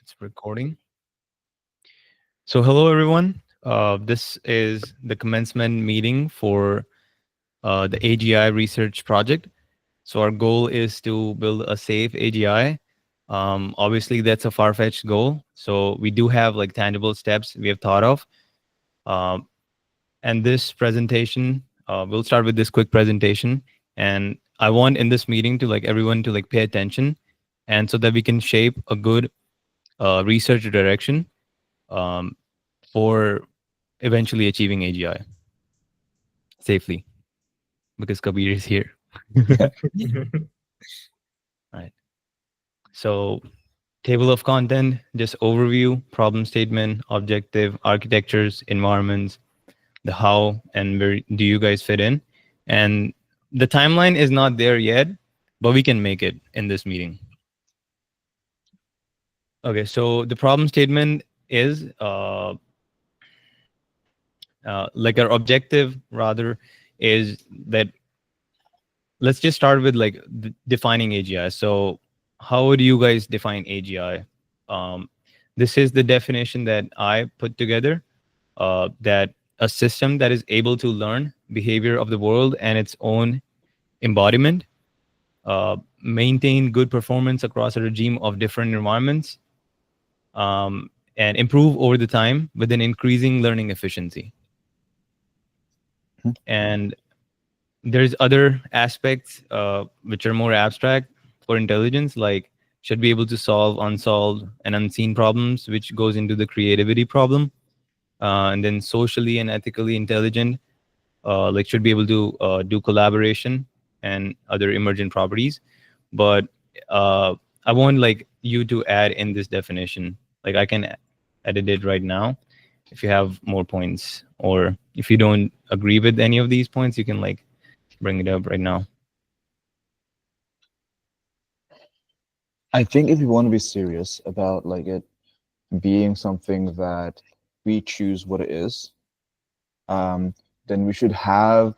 It's recording. So hello everyone. This is the commencement meeting for the AGI research project. So our goal is to build a safe AGI. Obviously, that's a far-fetched goal. So we do have like tangible steps we have thought of. Um, and this presentation, we'll start with this quick presentation. And I want in this meeting to like everyone to like pay attention, and so that we can shape a good research direction um, for eventually achieving AGI safely, because Kabir is here. Right. So table of content, just overview, problem statement, objective, architectures, environments, the how, and where do you guys fit in. And the timeline is not there yet, but we can make it in this meeting. Okay, so the problem statement is like our objective rather is that let's just start with like defining AGI. So how would you guys define AGI? This is the definition that I put together, that a system that is able to learn behavior of the world and its own embodiment, maintain good performance across a regime of different environments, and improve over the time with an increasing learning efficiency. And there's other aspects which are more abstract for intelligence, like should be able to solve unsolved and unseen problems, which goes into the creativity problem. And then socially and ethically intelligent, like should be able to do collaboration and other emergent properties. But I want like you to add in this definition. Like I can edit it right now if you have more points, or if you don't agree with any of these points, you can like bring it up right now. I think if you want to be serious about like it being something that we choose what it is, then we should have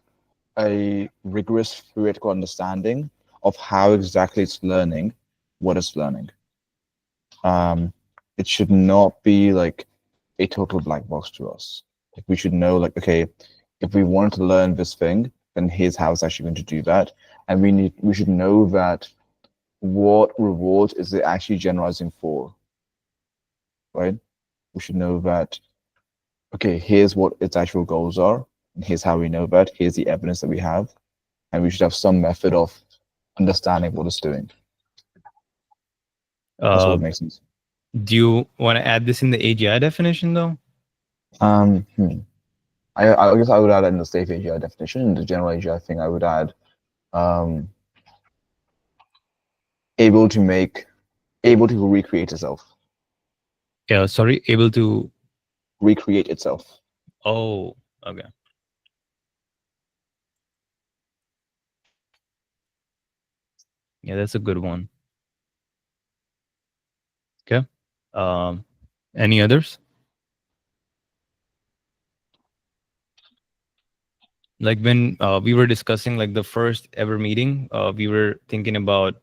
a rigorous theoretical understanding of how exactly it's learning what it's learning. It should not be like a total black box to us. Like we should know, like, okay, if we want to learn this thing, then here's how it's actually going to do that. And we should know that what reward is it actually generalizing for, right? We should know that, okay, here's what its actual goals are, and here's how we know that, here's the evidence that we have, and we should have some method of understanding what it's doing. That's what makes sense. Do you want to add this in the AGI definition though? I guess I would add it in the safe AGI definition. In the general AGI thing, I would add able to recreate itself. Yeah, sorry, able to recreate itself. Oh, okay. Yeah, that's a good one. Okay. Any others? Like when we were discussing like the first ever meeting, we were thinking about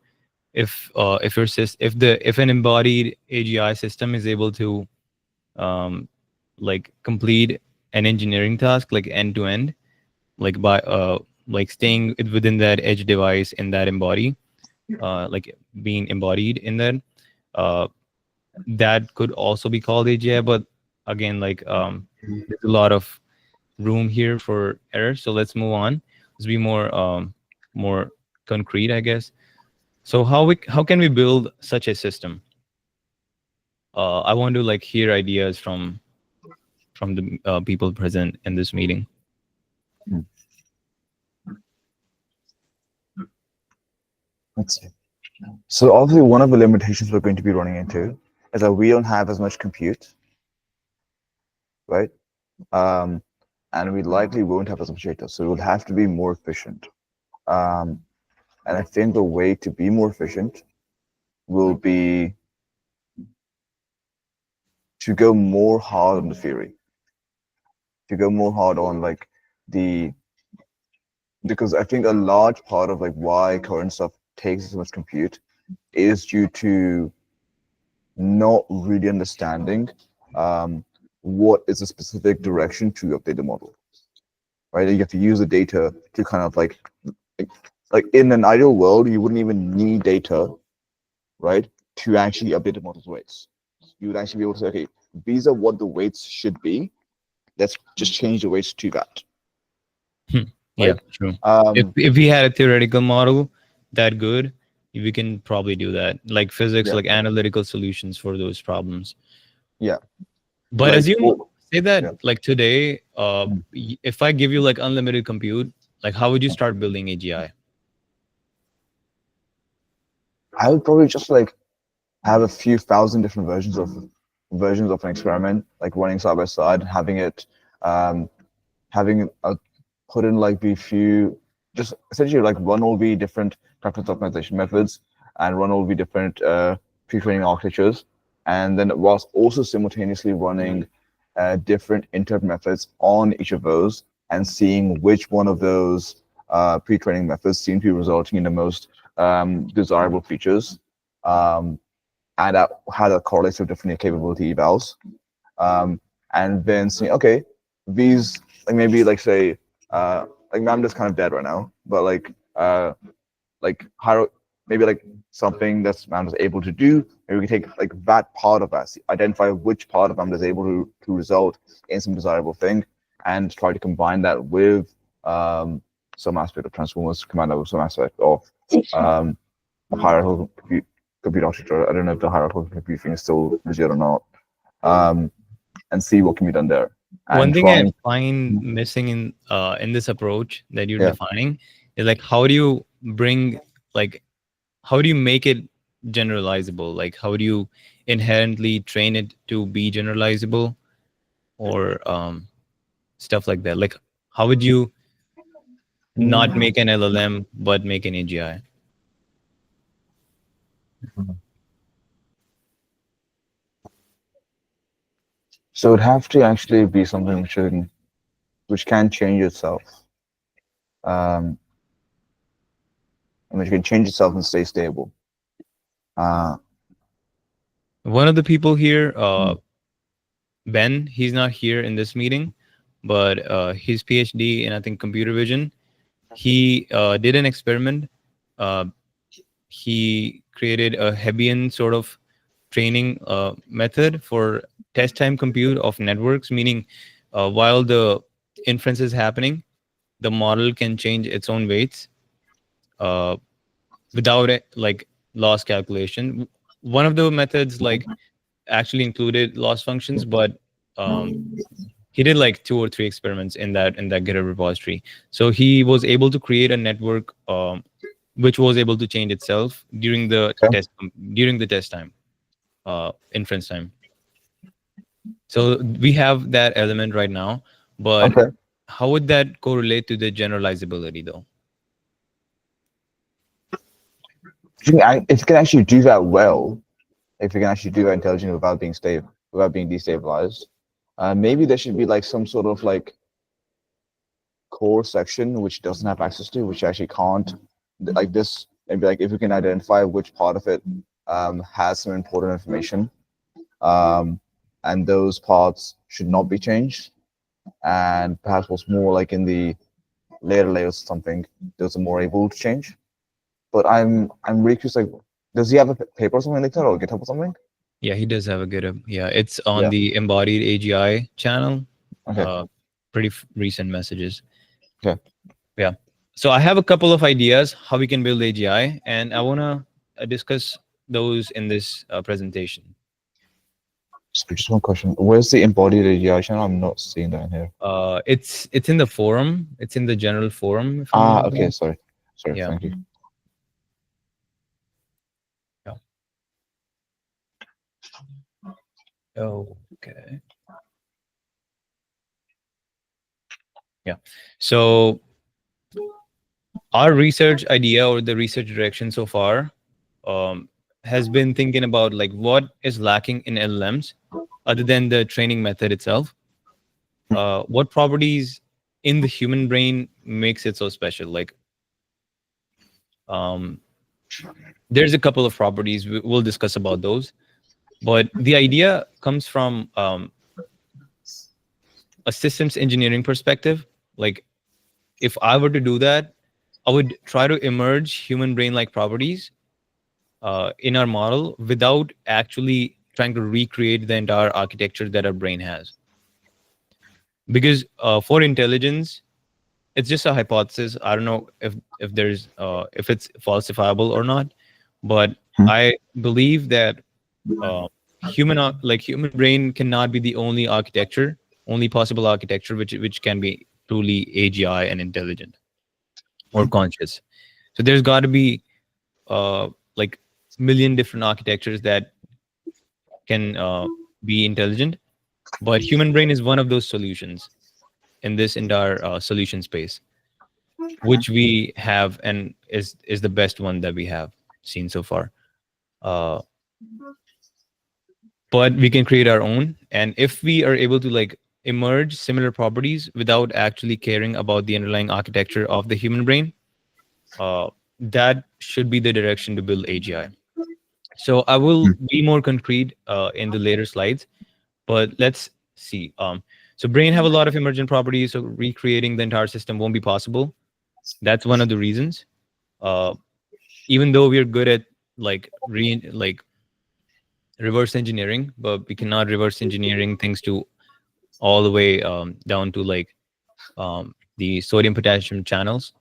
if an embodied AGI system is able to like complete an engineering task like end to end, like by like staying within that edge device in that embody, like being embodied in that, that could also be called AGI. But again, like there's a lot of room here for error, so let's move on. Let's be more concrete, I guess. So how can we build such a system? I want to like hear ideas from the people present in this meeting. Let's see. So obviously one of the limitations we're going to be running into is that we don't have as much compute, right? And we likely won't have as much data, so it would have to be more efficient. And I think the way to be more efficient will be to go more hard on the theory, to go more hard on like because I think a large part of like why current stuff takes so much compute is due to not really understanding what is a specific direction to update the model, right? You have to use the data to kind of like, like in an ideal world, you wouldn't even need data, right, to actually update the model's weights. You would actually be able to say, okay, these are what the weights should be. Let's just change the weights to that, Hmm. Yeah, right? true. If Um, if we had a theoretical model that good, we can probably do that. Like physics, yeah, like analytical solutions for those problems. yeah, But like assume for, say that yeah. like today, if I give you like unlimited compute, like how would you start building AGI? I would probably just like have a few thousand different versions of an experiment, like running side by side, um, having a put in like the few, just essentially like run all the different preference optimization methods and run all the different pre-training architectures, and then whilst also simultaneously running different interrupt methods on each of those and seeing which one of those pre-training methods seem to be resulting in the most desirable features, um, and how that correlates with different capability evals, um, and then saying, okay, these like maybe like say like Lambda's kind of dead right now, but like how maybe like something that's Lambda's able to do, maybe we can take like that part of that, identify which part of Lambda is able to result in some desirable thing, and try to combine that with some aspect of transformers, combine that with some aspect of hierarchical compute architecture. I don't know if the hierarchical compute thing is still legit or not. Um, and see what can be done there One and thing try I and find missing in this approach that you're yeah. defining is like how do you bring like how do you make it generalizable? Like how do you inherently train it to be generalizable or stuff like that? Like how would you not Mm. make an LLM but make an AGI? So it'd have to actually be something which can change itself, um, and which can change itself and stay stable. Uh, One of the people here, mm, Ben, he's not here in this meeting, but his PhD in I think computer vision, he did an experiment. Uh, he created a Hebbian sort of training method for test time compute of networks, meaning while the inference is happening, the model can change its own weights uh, without it, like loss calculation. One of the methods like actually included loss functions, but um, he did like 2 or 3 experiments in that GitHub repository. So he was able to create a network which was able to change itself okay. during the test time, inference time. So we have that element right now, but Okay. how would that correlate to the generalizability though? If you can actually do that well, if you can actually do that intelligently without being stable, without being destabilized, maybe there should be like some sort of like core section which doesn't have access to, which actually can't, like this. Maybe like if you can identify which part of it has some important information, um, and those parts should not be changed, and perhaps what's more like in the later layers or something, those are more able to change. But I'm really curious, like, does he have a paper or something like that, or GitHub or something? Yeah, he does have a GitHub. Yeah, it's on Yeah. the embodied AGI channel. Okay. Uh, pretty recent messages. Okay. Yeah. So I have a couple of ideas how we can build AGI, and I wanna discuss those in this presentation. So just one question. Where's the embodied AGI channel? I'm not seeing that in here. It's in the forum. It's in the general forum, if I'm Ah, not okay. wrong. Sorry. Sorry. Yeah. Thank you. Yeah. Okay. Yeah. So our research idea or the research direction so far um, has been thinking about like what is lacking in LLMs other than the training method itself. What properties in the human brain makes it so special? Like um, there's a couple of properties we'll discuss about those. But the idea comes from a systems engineering perspective. Like, if I were to do that, I would try to emerge human brain like properties in our model without actually trying to recreate the entire architecture that our brain has. Because for intelligence, it's just a hypothesis. I don't know if there's if it's falsifiable or not, but Hmm. I believe that human brain cannot be the only architecture, only possible architecture which can be truly AGI and intelligent or conscious. So there's got to be like million different architectures that can be intelligent, but human brain is one of those solutions in this entire solution space, which we have and is the best one that we have seen so far. Uh, but we can create our own, and if we are able to like emerge similar properties without actually caring about the underlying architecture of the human brain, that should be the direction to build AGI. So I will be more concrete in the later slides, but let's see. So brain have a lot of emergent properties, so recreating the entire system won't be possible. That's one of the reasons. Uh, Even though we're good at like reverse engineering, but we cannot reverse engineering things to all the way down to like the sodium potassium channels.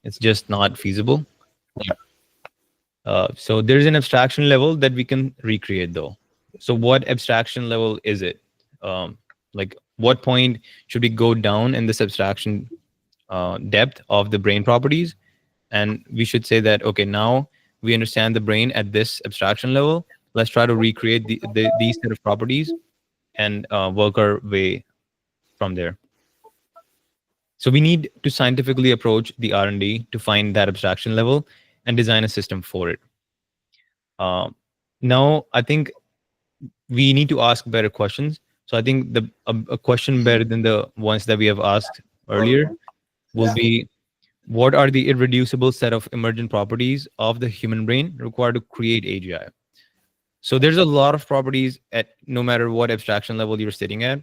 It's just not feasible. Yeah. So there's an abstraction level that we can recreate though. So what abstraction level is it? Like what point should we go down in this abstraction depth of the brain properties? And we should say that, okay, now we understand the brain at this abstraction level. Let's try to recreate these set of properties and work our way from there. So we need to scientifically approach the R&D to find that abstraction level and design a system for it. Now, I think we need to ask better questions. So I think a question better than the ones that we have asked earlier will be, what are the irreducible set of emergent properties of the human brain required to create AGI? So there's a lot of properties at no matter what abstraction level you're sitting at.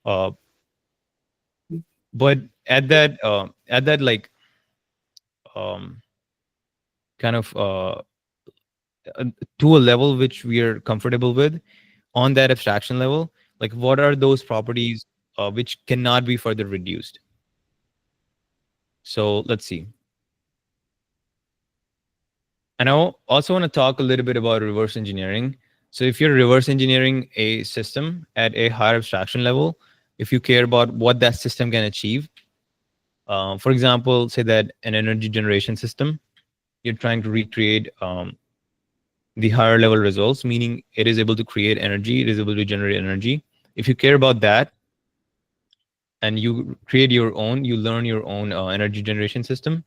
Uh, but at that like um, kind of uh, to a level which we are comfortable with, on that abstraction level, like what are those properties which cannot be further reduced? So let's see. And I also want to talk a little bit about reverse engineering. So if you're reverse engineering a system at a higher abstraction level, if you care about what that system can achieve, for example, say that an energy generation system, you're trying to recreate the higher level results, meaning it is able to create energy, it is able to generate energy. If you care about that and you create your own, you learn your own energy generation system,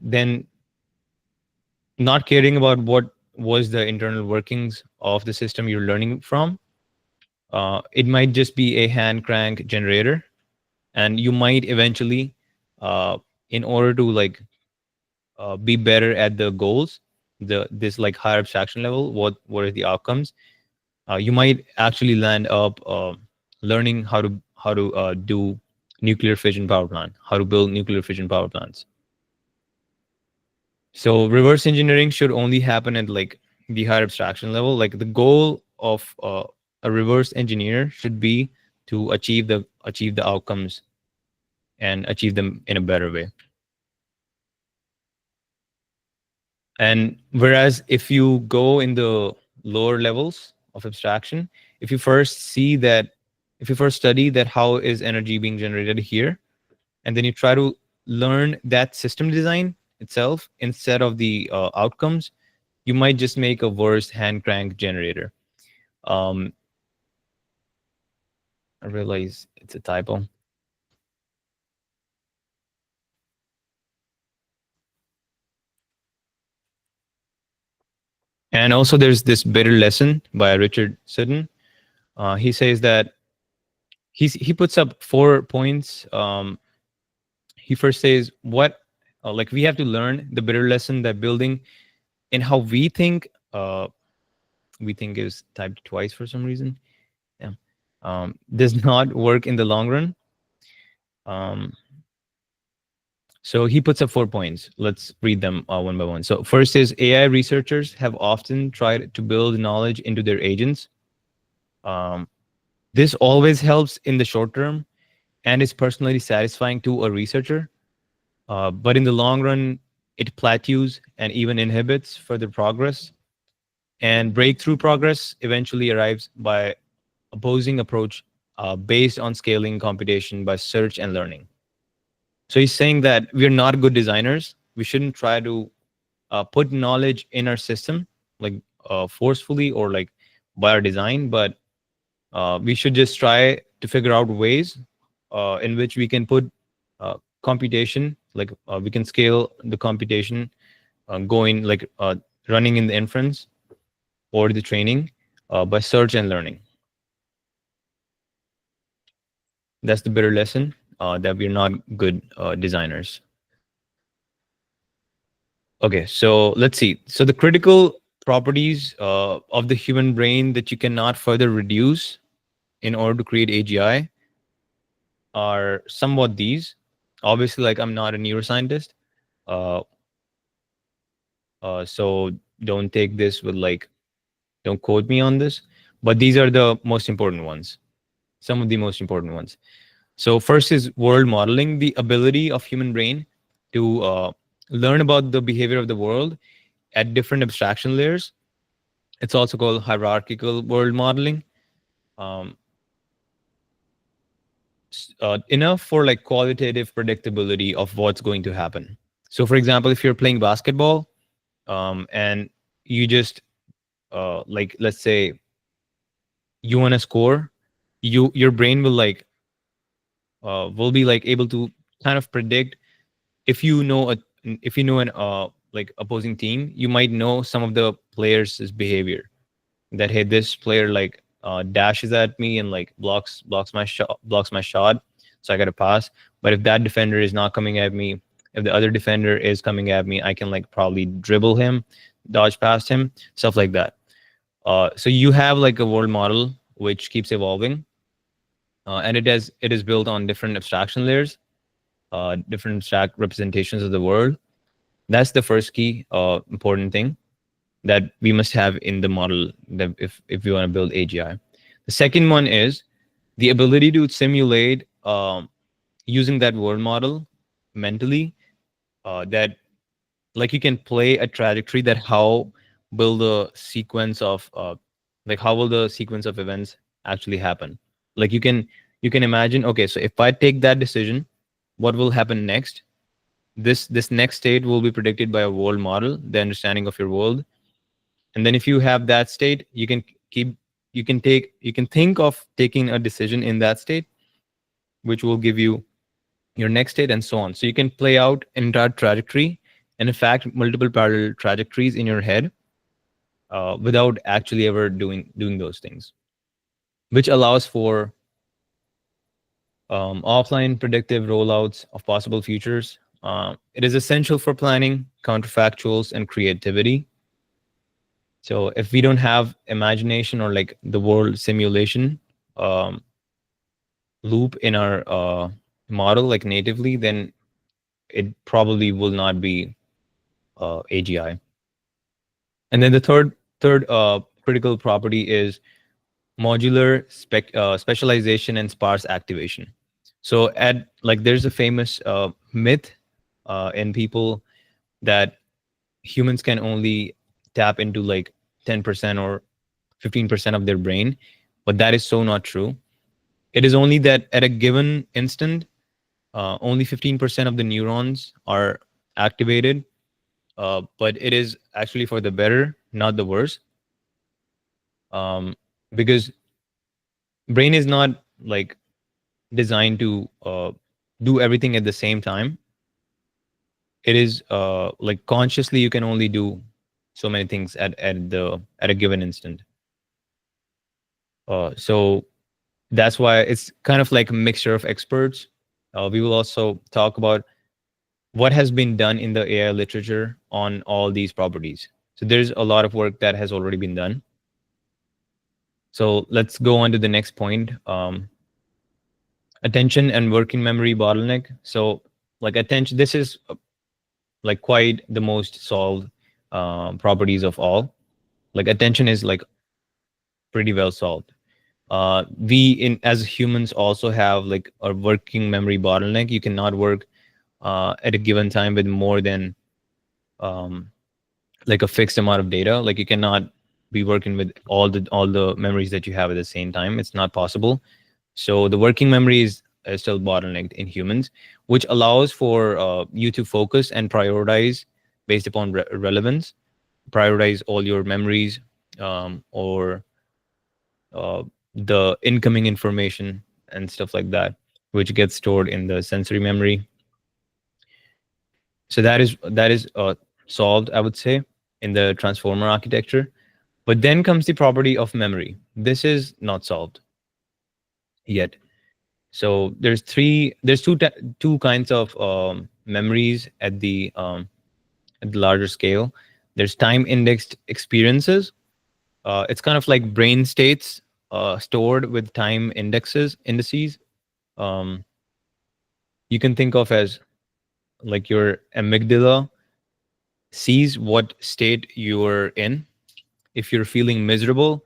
then not caring about what was the internal workings of the system you're learning from, it might just be a hand crank generator, and you might eventually, in order to like be better at the goals, this like higher abstraction level, what are the outcomes? You might actually land up learning how to do nuclear fission power plant, how to build nuclear fission power plants. So reverse engineering should only happen at like the higher abstraction level. Like the goal of a reverse engineer should be to achieve the outcomes and achieve them in a better way. And whereas if you go in the lower levels of abstraction, if you first see that, if you first study that how is energy being generated here, and then you try to learn that system design itself instead of the outcomes, you might just make a worse hand crank generator. Um, I realize it's a typo. And also, there's this bitter lesson by Richard Sutton. He says that he puts up 4 points. He first says what, like we have to learn the bitter lesson that building in how we think we think is typed twice for some reason. Yeah. Does not work in the long run. Um, so he puts up 4 points. Let's read them one by one. So first is AI researchers have often tried to build knowledge into their agents. Um, this always helps in the short term and is personally satisfying to a researcher. But in the long run, it plateaus and even inhibits further progress. And breakthrough progress eventually arrives by opposing approach based on scaling computation by search and learning. So he's saying that we're not good designers. We shouldn't try to put knowledge in our system like forcefully or like by our design, but we should just try to figure out ways in which we can put computation, like we can scale the computation going like running in the inference or the training by search and learning. That's the bitter lesson that we're not good designers. Okay, so let's see. So the critical properties of the human brain that you cannot further reduce in order to create AGI are somewhat these. Obviously, like I'm not a neuroscientist, uh, so don't take this with like, don't quote me on this, but these are the most important ones. Some of the most important ones. So first is world modeling, the ability of human brain to learn about the behavior of the world at different abstraction layers. It's also called hierarchical world modeling. Um, Enough for like qualitative predictability of what's going to happen. So, for example, if you're playing basketball and you just like let's say you want to score, your brain will be like able to kind of predict if you know a if you know an like opposing team, you might know some of the players' behavior. That hey, this player like dashes at me and like blocks my shot, so I got to pass. But if that defender is not coming at me, if the other defender is coming at me, I can like probably dribble him, dodge past him, stuff like that. So you have like a world model which keeps evolving, and it is built on different abstraction layers, different abstract representations of the world. That's the first key important thing that we must have in the model that if we want to build AGI. The second one is the ability to simulate using that world model mentally. That like you can play a trajectory that how will the sequence of like how will the sequence of events actually happen. Like you can imagine, okay, so if I take that decision, what will happen next? This next state will be predicted by a world model, the understanding of your world. And then if you have that state, you can keep you can think of taking a decision in that state, which will give you your next state and so on. So you can play out an entire trajectory and in fact multiple parallel trajectories in your head without actually ever doing those things, which allows for offline predictive rollouts of possible futures. It is essential for planning, counterfactuals, and creativity. So if we don't have imagination or like the world simulation um, loop in our model like natively, then it probably will not be AGI. And then the third critical property is modular specialization and sparse activation. So at like there's a famous myth in people that humans can only tap into like 10% or 15% of their brain, but that is so not true. It is only that at a given instant, only 15% of the neurons are activated, but it is actually for the better, not the worse, um, because brain is not like designed to do everything at the same time. It is like consciously you can only do so many things at a given instant. So that's why it's kind of like a mixture of experts. We will also talk about what has been done in the AI literature on all these properties. So there's a lot of work that has already been done. So let's go on to the next point. Attention and working memory bottleneck. So like attention, this is like quite the most solved properties of all. Like attention is like pretty well solved. We in as humans also have like a working memory bottleneck. You cannot work at a given time with more than um, like a fixed amount of data. Like you cannot be working with all the memories that you have at the same time. It's not possible. So the working memory is still bottlenecked in humans, which allows for you to focus and prioritize based upon relevance. Prioritize all your memories or the incoming information and stuff like that, which gets stored in the sensory memory. So that is solved, I would say, in the transformer architecture. But then comes the property of memory. This is not solved yet. So there's two kinds of memories at the larger scale. There's time indexed experiences. It's kind of like brain states stored with time indices. Um, you can think of as like your amygdala sees what state you're in. If you're feeling miserable,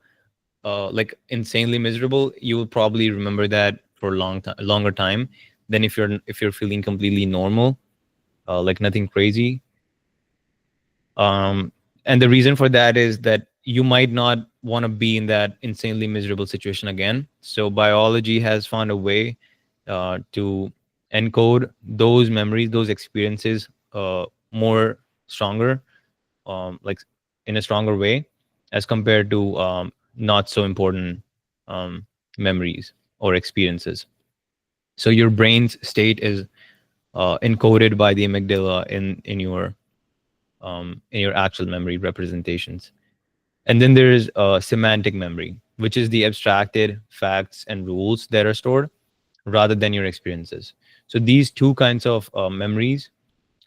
like insanely miserable, you will probably remember that for a longer time than if you're feeling completely normal, like nothing crazy. Um, and the reason for that is that you might not want to be in that insanely miserable situation again. So biology has found a way to encode those memories, those experiences, more stronger, like in a stronger way, as compared to not so important um, memories or experiences. So your brain's state is encoded by the amygdala in your actual memory representations. And then there is semantic memory, which is the abstracted facts and rules that are stored rather than your experiences. So these two kinds of memories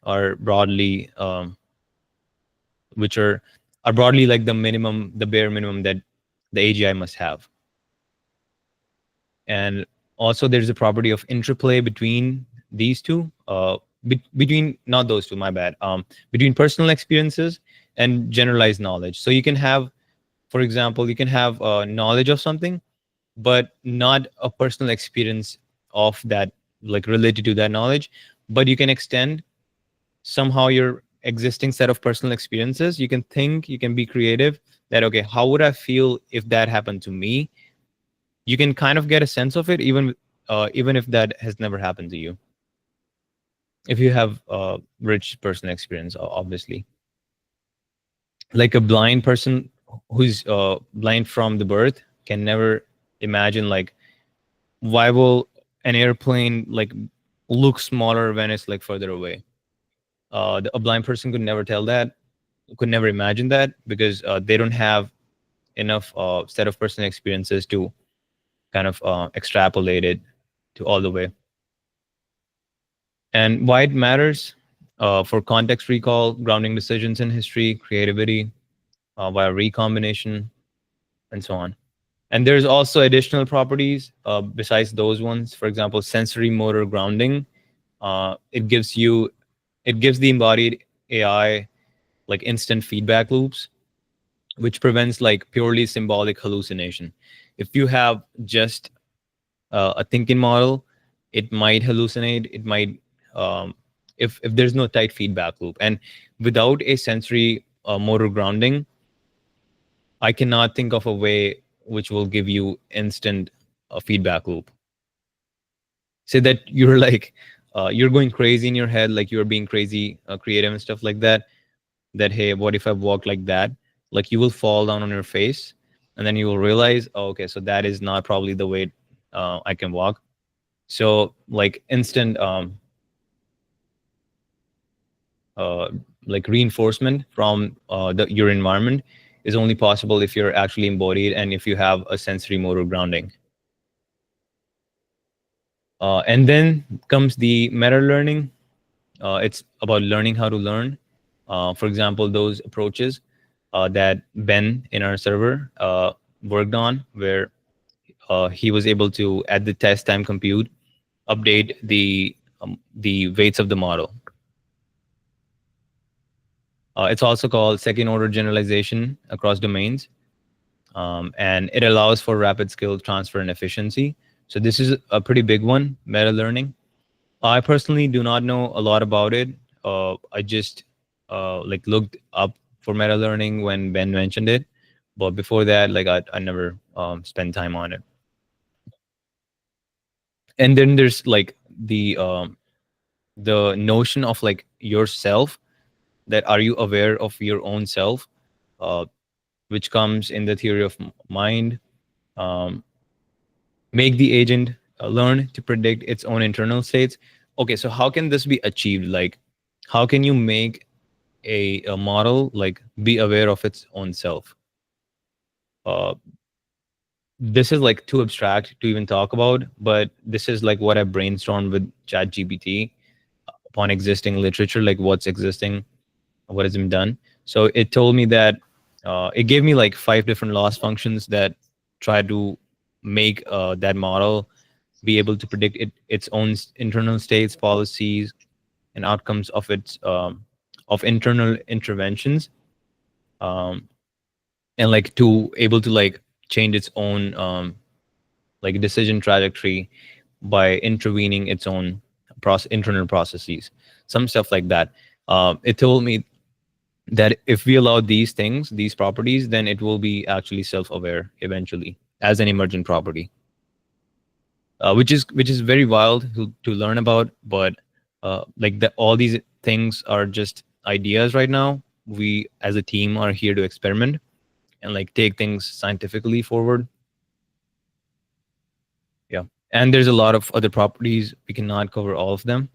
are broadly, which are broadly like the bare minimum that the AGI must have. And also there's a property of interplay between these two, between not those two, my bad, between personal experiences and generalized knowledge. So you can have, for example, you can have knowledge of something, but not a personal experience of that, like related to that knowledge. But you can extend somehow your existing set of personal experiences. You can think, you can be creative, that okay, how would I feel if that happened to me? You can kind of get a sense of it, even if that has never happened to you, if you have rich personal experience, obviously. Like a blind person who's blind from the birth can never imagine like why will an airplane like look smaller when it's like further away. A blind person could never tell that, could never imagine that, because they don't have enough set of personal experiences to kind of extrapolate it to all the way. And why it matters for context recall, grounding decisions in history, creativity via recombination, and so on. And there's also additional properties besides those ones. For example, sensory motor grounding. It gives the embodied AI like instant feedback loops, which prevents like purely symbolic hallucination. If you have just a thinking model, it might hallucinate. It might, if there's no tight feedback loop, and without a sensory motor grounding, I cannot think of a way which will give you instant feedback loop. Say that you're like you're going crazy in your head, like you're being crazy creative and stuff like that. That hey, what if I walk like that? Like you will fall down on your face, and then you will realize, oh, okay, so that is not probably the way I can walk. So like instant uh, like reinforcement from your environment is only possible if you're actually embodied and if you have a sensory motor grounding. And then comes the meta learning. It's about learning how to learn. For example, those approaches that Ben in our server worked on, where he was able to, at the test time compute, update the weights of the model. It's also called second order generalization across domains, and it allows for rapid skill transfer and efficiency. So this is a pretty big one, meta learning. I personally do not know a lot about it. I just like looked up for meta learning when Ben mentioned it, but before that, like I never spent time on it. And then there's like the notion of like yourself, that are you aware of your own self, uh, which comes in the theory of mind. Um, make the agent learn to predict its own internal states. Okay, so how can this be achieved? Like, how can you make a model like be aware of its own self? Uh, this is like too abstract to even talk about, but this is like what I brainstormed with ChatGPT upon existing literature, like what's existing, what has been done. So it told me that it gave me like 5 different loss functions that try to make that model be able to predict its own internal states, policies, and outcomes of internal interventions, um, and like to able to like change its own like decision trajectory by intervening its own internal processes, some stuff like that. It told me that if we allow these things, these properties, then it will be actually self-aware eventually as an emergent property, which is very wild to learn about. But like all these things are just ideas right now. We as a team are here to experiment and like take things scientifically forward. Yeah, and there's a lot of other properties. We cannot cover all of them.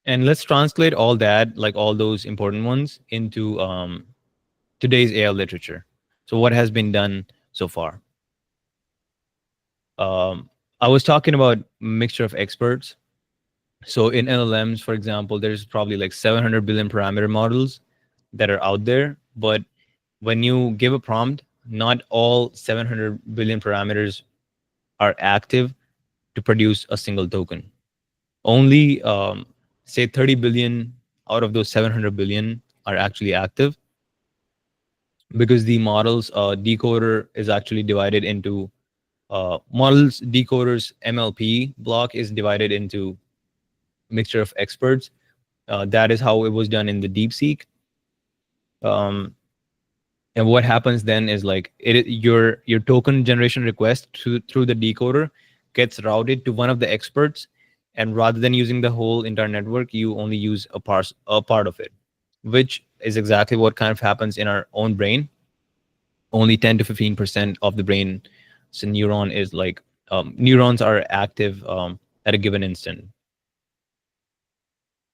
And let's translate all that, like all those important ones, into today's AI literature. So what has been done so far? Um, I was talking about mixture of experts. So in LLMs, for example, there's probably like 700 billion parameter models that are out there. But when you give a prompt, not all 700 billion parameters are active to produce a single token. Only say 30 billion out of those 700 billion are actually active, because the model's decoder is actually divided into models decoders MLP block is divided into mixture of experts. That is how it was done in the DeepSeek. Um, and what happens then is like your token generation request through the decoder gets routed to one of the experts, and rather than using the whole entire network, you only use a part of it, which is exactly what kind of happens in our own brain. Only 10 to 15% of the brain, so neuron is like neurons are active at a given instant.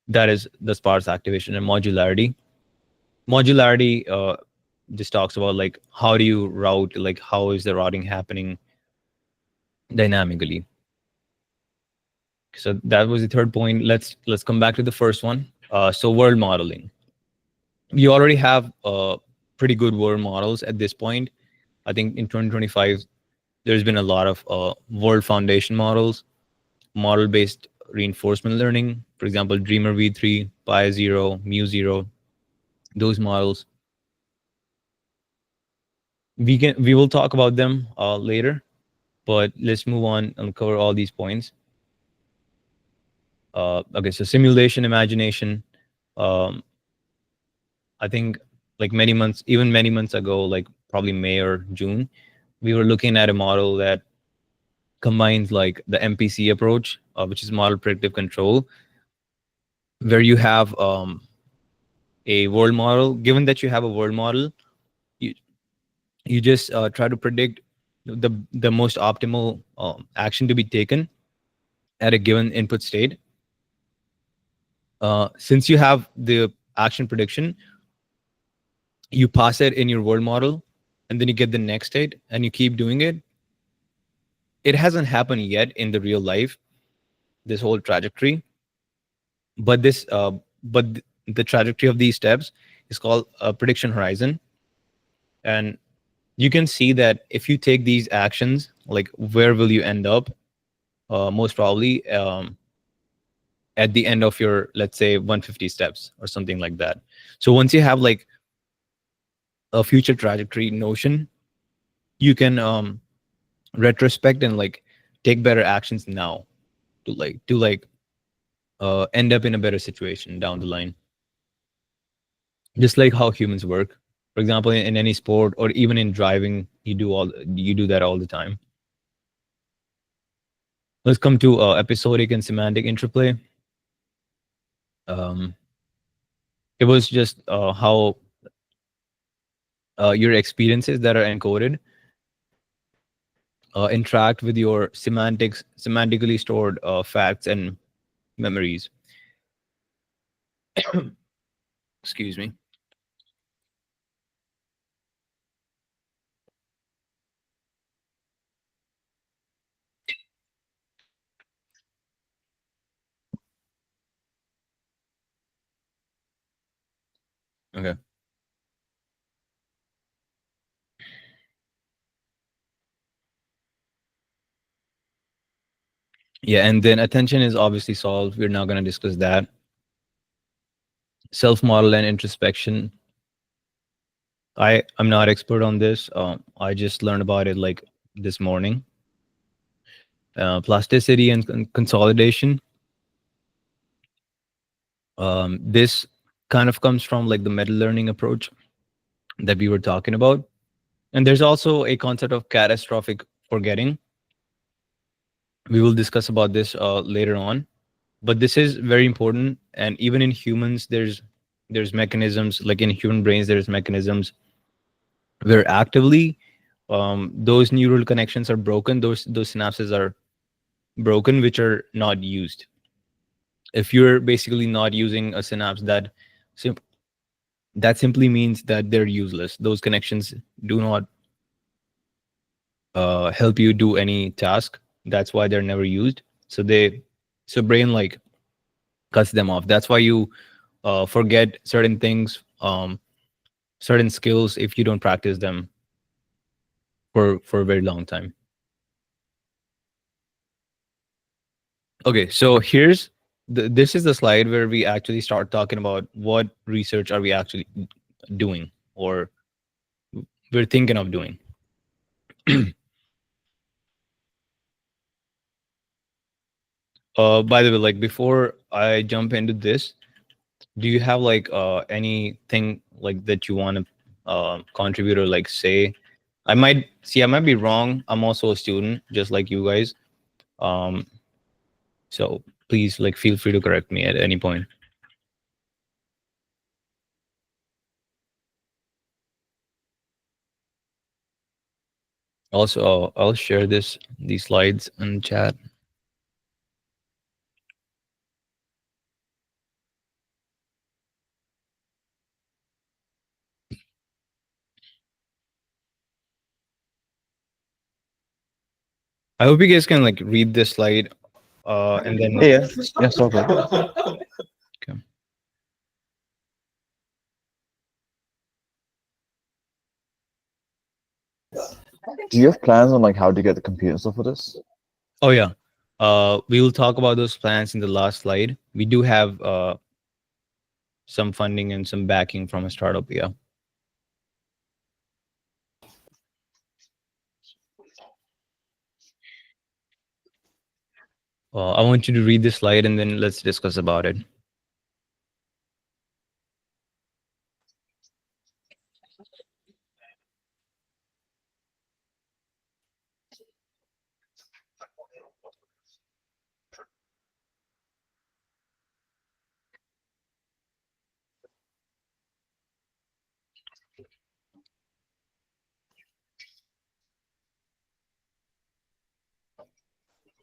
That is the sparse activation. And modularity just talks about like how do you route, like how is the routing happening dynamically. So that was the third point. Let's come back to the first one. So world modeling, we already have pretty good world models at this point. I think in 2025 there's been a lot of world foundation models, model based reinforcement learning, for example Dreamer v3, pi 0, mu 0, those models. We will talk about them later, but let's move on and cover all these points. Okay, so simulation imagination. um, I think like many months ago, like probably May or June, we were looking at a model that combines like the MPC approach, which is model predictive control, where you have a world model. Given that you have a world model, you you just try to predict the most optimal action to be taken at a given input state. Since you have the action prediction, you pass it in your world model, and then you get the next state, and you keep doing it. It hasn't happened yet in the real life, this whole trajectory, but the trajectory of these steps is called a prediction horizon. And you can see that if you take these actions, like where will you end up? Most probably at the end of your, let's say, 150 steps or something like that. So once you have like a future trajectory notion, you can retrospect and like take better actions now to end up in a better situation down the line. Just like how humans work. For example, in any sport or even in driving, you do that all the time. Let's come to episodic and semantic interplay. Um, it was just how your experiences that are encoded interact with your semantically stored facts and memories. Excuse me. Okay. Yeah, and then attention is obviously solved. We're not going to discuss that. Self model and introspection. I'm not expert on this. I just learned about it like this morning. Plasticity and consolidation. This kind of comes from like the meta learning approach that we were talking about. And there's also a concept of catastrophic forgetting. We will discuss about this later on, but this is very important. And even in humans, there's mechanisms, like in human brains, there's mechanisms where actively those neural connections are broken. Those synapses are broken, which are not used. If you're basically not using a synapse, sim- that simply means that they're useless. Those connections do not help you do any task. That's why they're never used. So brain like cuts them off. That's why you forget certain things, certain skills if you don't practice them for a very long time. Okay, so this is the slide where we actually start talking about what research are we actually doing or we're thinking of doing. By the way, like before I jump into this, do you have like anything like that you want to contribute or like say? I might be wrong. I'm also a student, just like you guys. Um, so please like feel free to correct me at any point. Also, I'll share these slides in chat. I hope you guys can like read this slide and then Yeah, yes, okay. okay. Do you have plans on like how to get the computer and stuff for this? Oh yeah. We will talk about those plans in the last slide. We do have some funding and some backing from a startup. Yeah. I want you to read this slide and then let's discuss about it.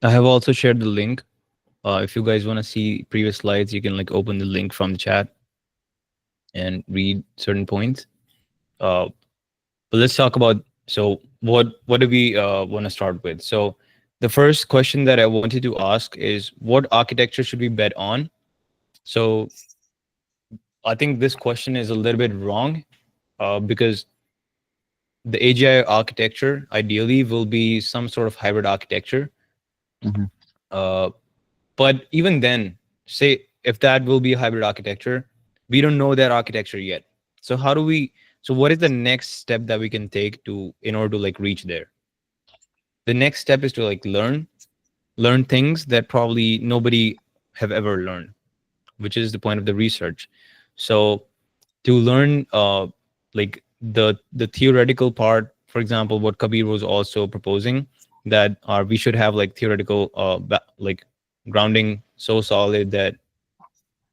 I have also shared the link. If you guys want to see previous slides, you can like open the link from the chat and read certain points. But let's talk about, so what do we want to start with? So the first question that I wanted to ask is, what architecture should we bet on? So I think this question is a little bit wrong because the AGI architecture ideally will be some sort of hybrid architecture. Mhm. Uh, but even then, say if that will be a hybrid architecture, we don't know that architecture yet. So how do we? So what is the next step that we can take to in order to like reach there? The next step is to like learn things that probably nobody have ever learned, which is the point of the research. So to learn like the theoretical part, for example, what Kabir was also proposing, that we should have like theoretical like grounding so solid that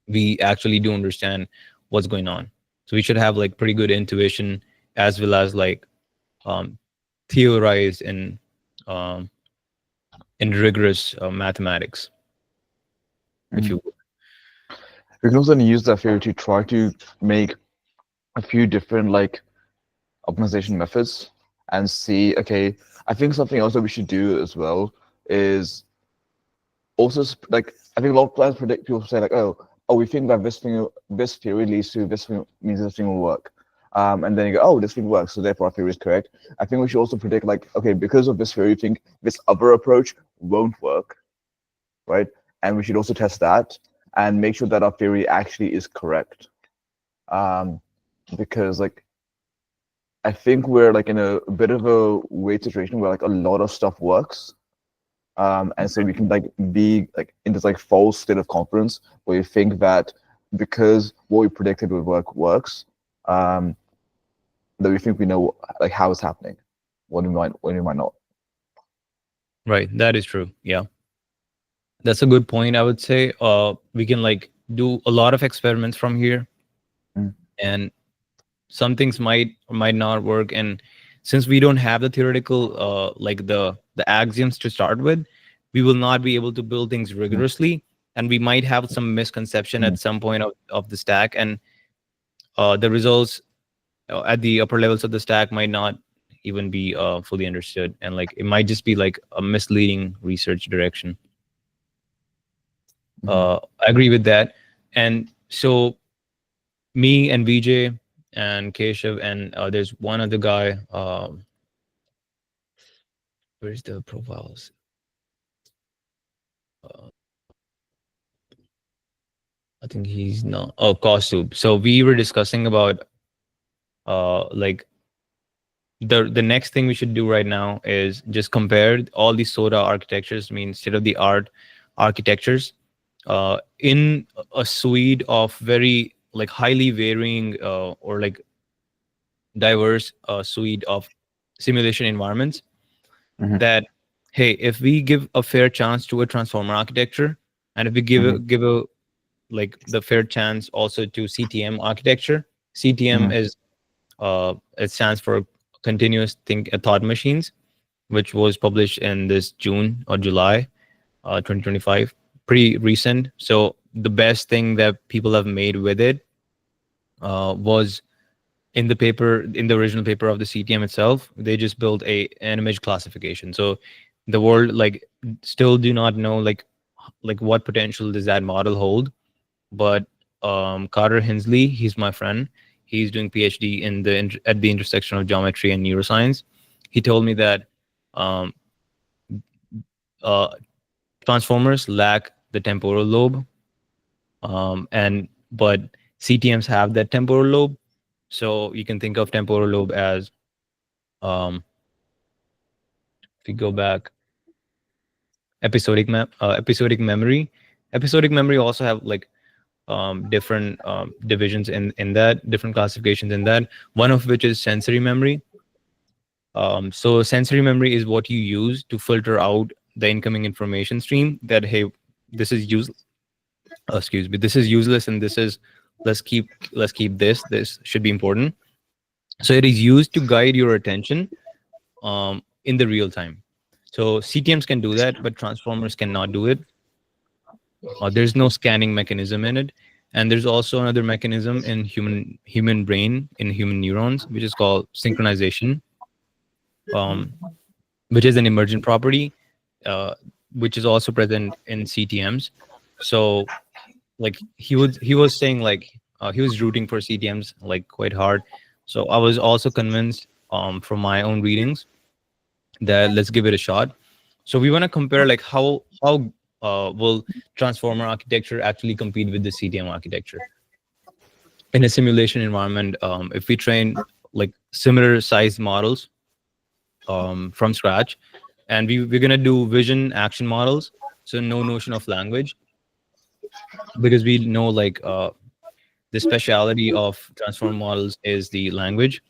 we actually do understand what's going on. So we should have like pretty good intuition as well as like um, theorize um, in rigorous mathematics, if Mhm. you would. We can also use that theory to try to make a few different like optimization methods and see, okay, I think something else that we should do as well is also like I think a lot of plans predict people say like, oh, we think that this theory leads to this thing means this thing will work. And then you go, oh, this thing works, so therefore our theory is correct. I think we should also predict like, okay, because of this theory, we think this other approach won't work, right? And we should also test that and make sure that our theory actually is correct. Um, because like I think we're like in a bit of a weird situation where like a lot of stuff works. And so we can like be like in this like false state of confidence where you think that because what we predicted would work works, um, that we think we know like how it's happening, when we might not. Right, that is true. Yeah, that's a good point. I would say we can like do a lot of experiments from here, Mm, and some things might or might not work. And since we don't have the theoretical like the axioms to start with, we will not be able to build things mm, rigorously, and we might have some misconception mm, at some point of the stack, and the results at the upper levels of the stack might not even be fully understood, and like it might just be like a misleading research direction. mm. I agree with that. And so me and VJ and Keshav and there's one other guy. Where's the profiles? Uh, I think he's not. Oh, Kosub. So we were discussing about like the next thing we should do right now is just compare all these SOTA architectures, I mean state of the art architectures, in a suite of very like highly varying or like diverse suite of simulation environments. Mhm, That hey, if we give a fair chance to a transformer architecture, and if we mhm, give a like the fair chance also to CTM architecture. CTM mhm, is it stands for continuous think thought machines, which was published in this June or July 2025, pretty recent. So the best thing that people have made with it was in the paper, in the original paper of the CTM itself. They just built an image classification. So the world like still do not know like what potential does that model hold. But Carter Hensley, he's my friend. He's doing PhD in at the intersection of geometry and neuroscience. He told me that um, uh, transformers lack the temporal lobe, and but CTMs have that temporal lobe. So you can think of temporal lobe as if you go back, episodic memory. Episodic memory also have like different divisions in that, different classifications in that. One of which is sensory memory. So sensory memory is what you use to filter out the incoming information stream. That hey, this is use. Excuse me. This is useless, and this is let's keep this. This should be important. So it is used to guide your attention in the real time. So CTMs can do that, but transformers cannot do it. There's no scanning mechanism in it, and there's also another mechanism in human brain, in human neurons, which is called synchronization, um, which is an emergent property, uh, which is also present in CTMs. So like he was saying like he was rooting for CTMs like quite hard. So I was also convinced from my own readings that let's give it a shot. So we want to compare like how will transformer architecture actually compete with the CTM architecture in a simulation environment. If we train like similar sized models from scratch, and we're gonna do vision action models, so no notion of language, because we know like the speciality of transform models is the language.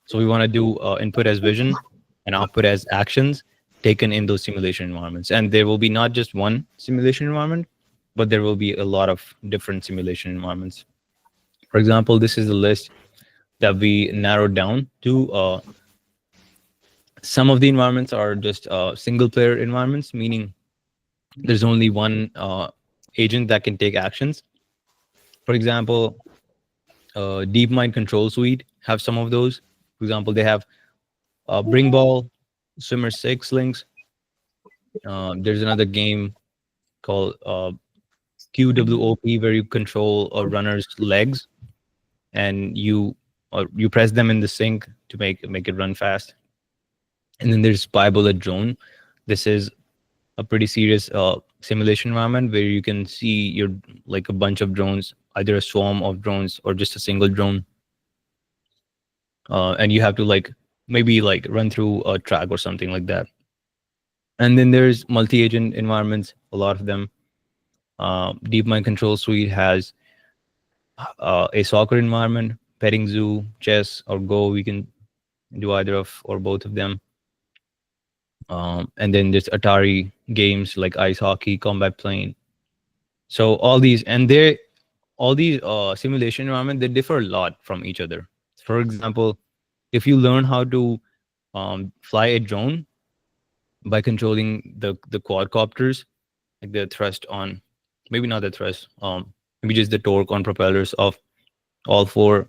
So we want to do input as vision and output as actions taken in those simulation environments. And there will be not just one simulation environment, but there will be a lot of different simulation environments. For example, this is the list that we narrowed down to. Some of the environments are just single player environments, meaning there's only one agent that can take actions. For example, DeepMind Control Suite have some of those. For example, they have Bring Ball, Swimmer 6 links. There's another game called QWOP where you control a runner's legs and you press them in the sync to make it run fast. And then there's Spy Bullet Drone. This is a pretty serious simulation environment where you can see your like a bunch of drones, either a swarm of drones or just a single drone, and you have to like maybe like run through a track or something like that. And then there's multi-agent environments, a lot of them. DeepMind Control Suite has a soccer environment, petting zoo, chess, or Go. We can do either of or both of them. And then there's Atari games like ice hockey, combat plane. So all these simulation environment, they differ a lot from each other. For example, if you learn how to fly a drone by controlling the quadcopters, like the thrust on, maybe not the thrust, maybe just the torque on propellers of all four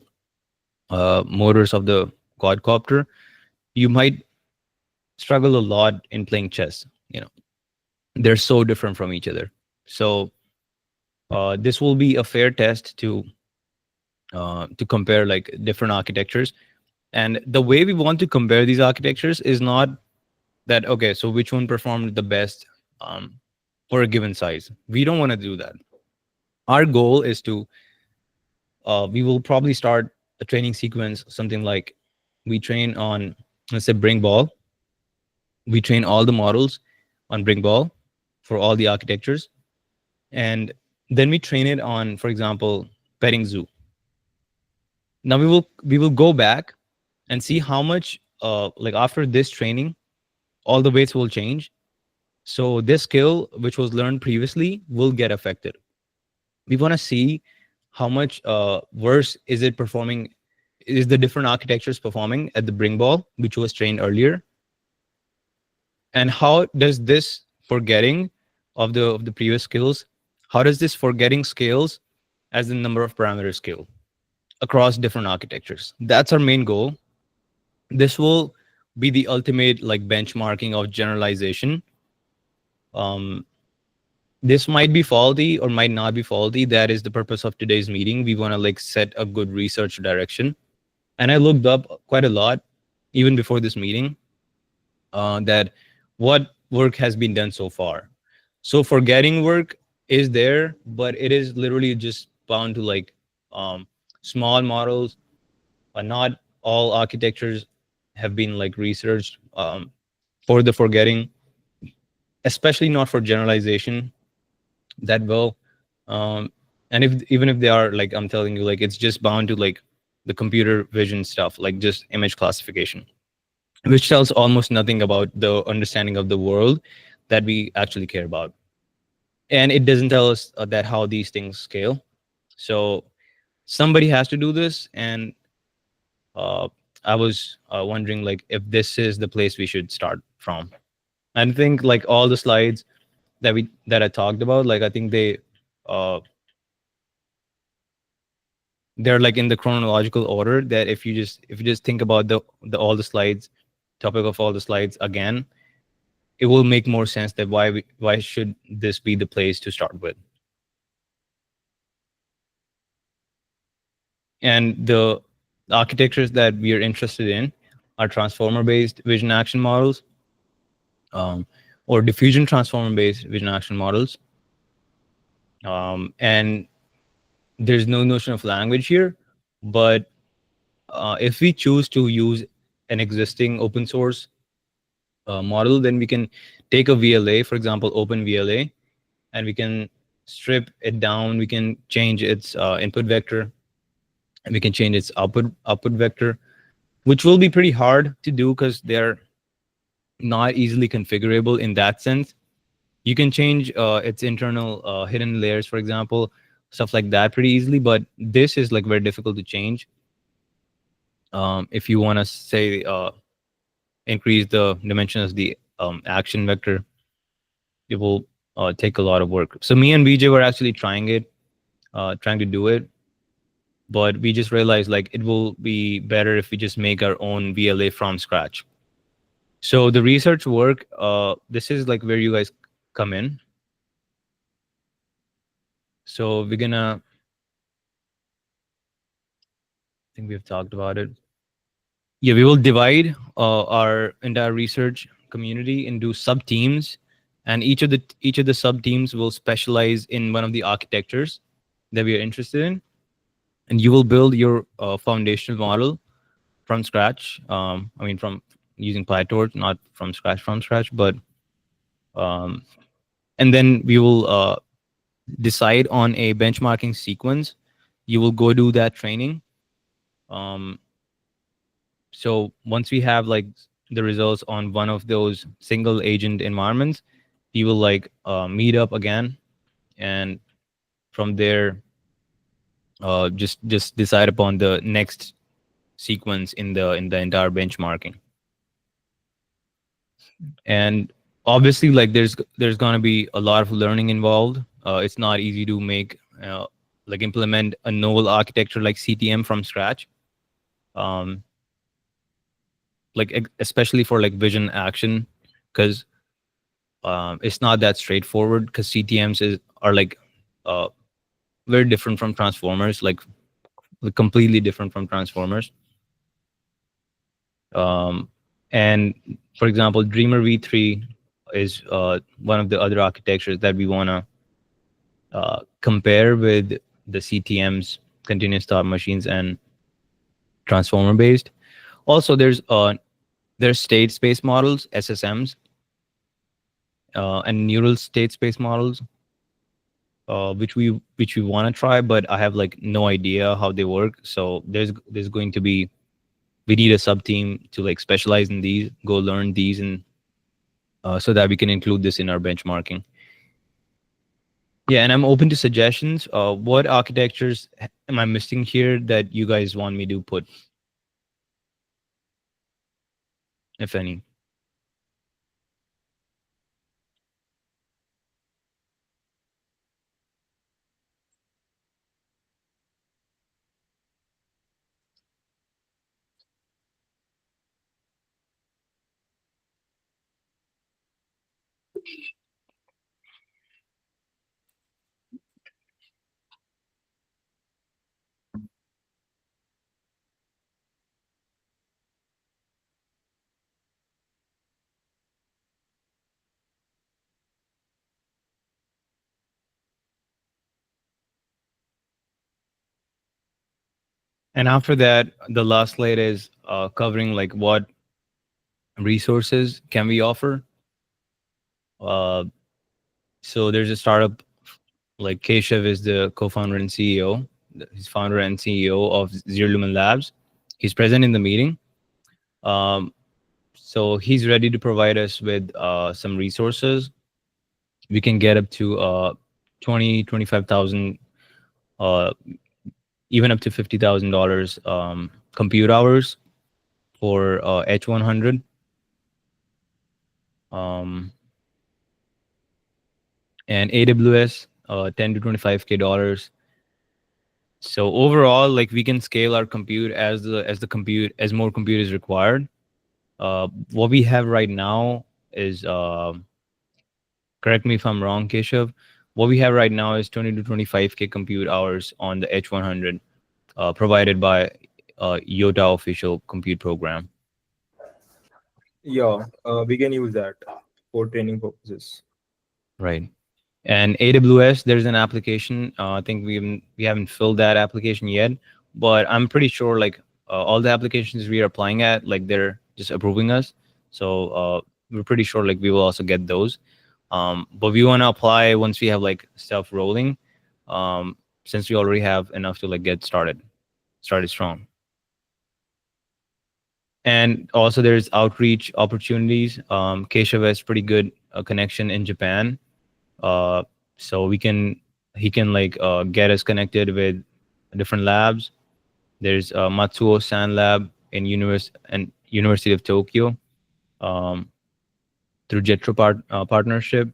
motors of the quadcopter, you might struggle a lot in playing chess. You know, they're so different from each other. So this will be a fair test to compare like different architectures. And the way we want to compare these architectures is not that okay, so which one performed the best for a given size. We don't want to do that. Our goal is to we will probably start a training sequence, something like we train on, let's say, Bring Ball. We train all the models on Bring Ball for all the architectures. And then we train it on, for example, Petting Zoo. Now we will go back and see how much like after this training, all the weights will change. So this skill, which was learned previously, will get affected. We want to see how much worse is it performing, is the different architectures performing at the Bring Ball, which was trained earlier, and how does this forgetting of the previous skills, how does this forgetting scales as the number of parameters scale across different architectures. That's our main goal. This will be the ultimate like benchmarking of generalization. um, this might be faulty or might not be faulty. That is the purpose of today's meeting. We want to like set a good research direction. And I looked up quite a lot even before this meeting, that what work has been done so far. So forgetting work is there, but it is literally just bound to like small models. Not all architectures have been like researched for the forgetting, especially not for generalization that well. And if even if they are, like I'm telling you, like it's just bound to like the computer vision stuff, like just image classification, which tells almost nothing about the understanding of the world that we actually care about. And it doesn't tell us that how these things scale. So somebody has to do this, and uh, I was wondering like if this is the place we should start from. I think like all the slides that I talked about, like I think uh, they're like in the chronological order, that if you just think about the all the slides, topic of all the slides again, it will make more sense that why should this be the place to start with. And The architectures that we are interested in are transformer-based vision action models, um, or diffusion transformer-based vision action models. And there's no notion of language here, but if we choose to use an existing open source model, then we can take a VLA, for example, Open VLA, and we can strip it down. We can change its input vector, and we can change its output vector, which will be pretty hard to do because they're not easily configurable in that sense. You can change its internal hidden layers, for example, stuff like that pretty easily, but this is like very difficult to change. If you want to say increase the dimensions of the action vector, it will take a lot of work. So me and BJ were actually trying to do it, but we just realized like it will be better if we just make our own VLA from scratch. So the research work, this is like where you guys come in. So we're gonna, I think we've talked about it. Yeah, we will divide our entire research community into sub teams, and each of the sub teams will specialize in one of the architectures that we are interested in, and you will build your foundational model from scratch. I mean, from using PyTorch, not from scratch, but um, and then we will decide on a benchmarking sequence. You will go do that training. Um, so once we have like the results on one of those single agent environments, we will like meet up again, and from there, just decide upon the next sequence in the entire benchmarking. And obviously, like there's gonna be a lot of learning involved. It's not easy to make like implement a novel architecture like CTM from scratch. Um, like especially for like vision action, because it's not that straightforward, because CTMs are like uh, very different from transformers, like completely different from transformers. Um, and for example, Dreamer V3 is one of the other architectures that we want to compare with the CTMs, continuous thought machines, and transformer based. Also, there's state space models, SSMs, and neural state space models, which we want to try, but I have like no idea how they work. So there's going to be, we need a sub team to like specialize in these, go learn these, and so that we can include this in our benchmarking. Yeah, and I'm open to suggestions. What architectures am I missing here that you guys want me to put, if any? And after that, the last slide is covering like what resources can we offer. Uh, so there's a startup, like Keshav is the co-founder and CEO. He's founder and CEO of Zero Lumen Labs. He's present in the meeting. Um, so he's ready to provide us with some resources. We can get up to 25,000, uh, even up to $50,000 compute hours for H100. Um, and AWS, 10 to 25K dollars. So overall, like we can scale our compute as more compute is required. What we have right now is, correct me if I'm wrong, Keshav. What we have right now is 20 to 25K compute hours on the H100, provided by IOTA official compute program. Yeah, we can use that for training purposes. Right. And AWS, there's an application. I think we haven't filled that application yet, but I'm pretty sure like all the applications we are applying at, like they're just approving us. So we're pretty sure like we will also get those. But we want to apply once we have like stuff rolling, um, since we already have enough to like get started strong. And also there's outreach opportunities. Keshav has pretty good connection in Japan, uh, so he can like get us connected with different labs. There's Matsuo San Lab in University of Tokyo, um, through Jetro partnership,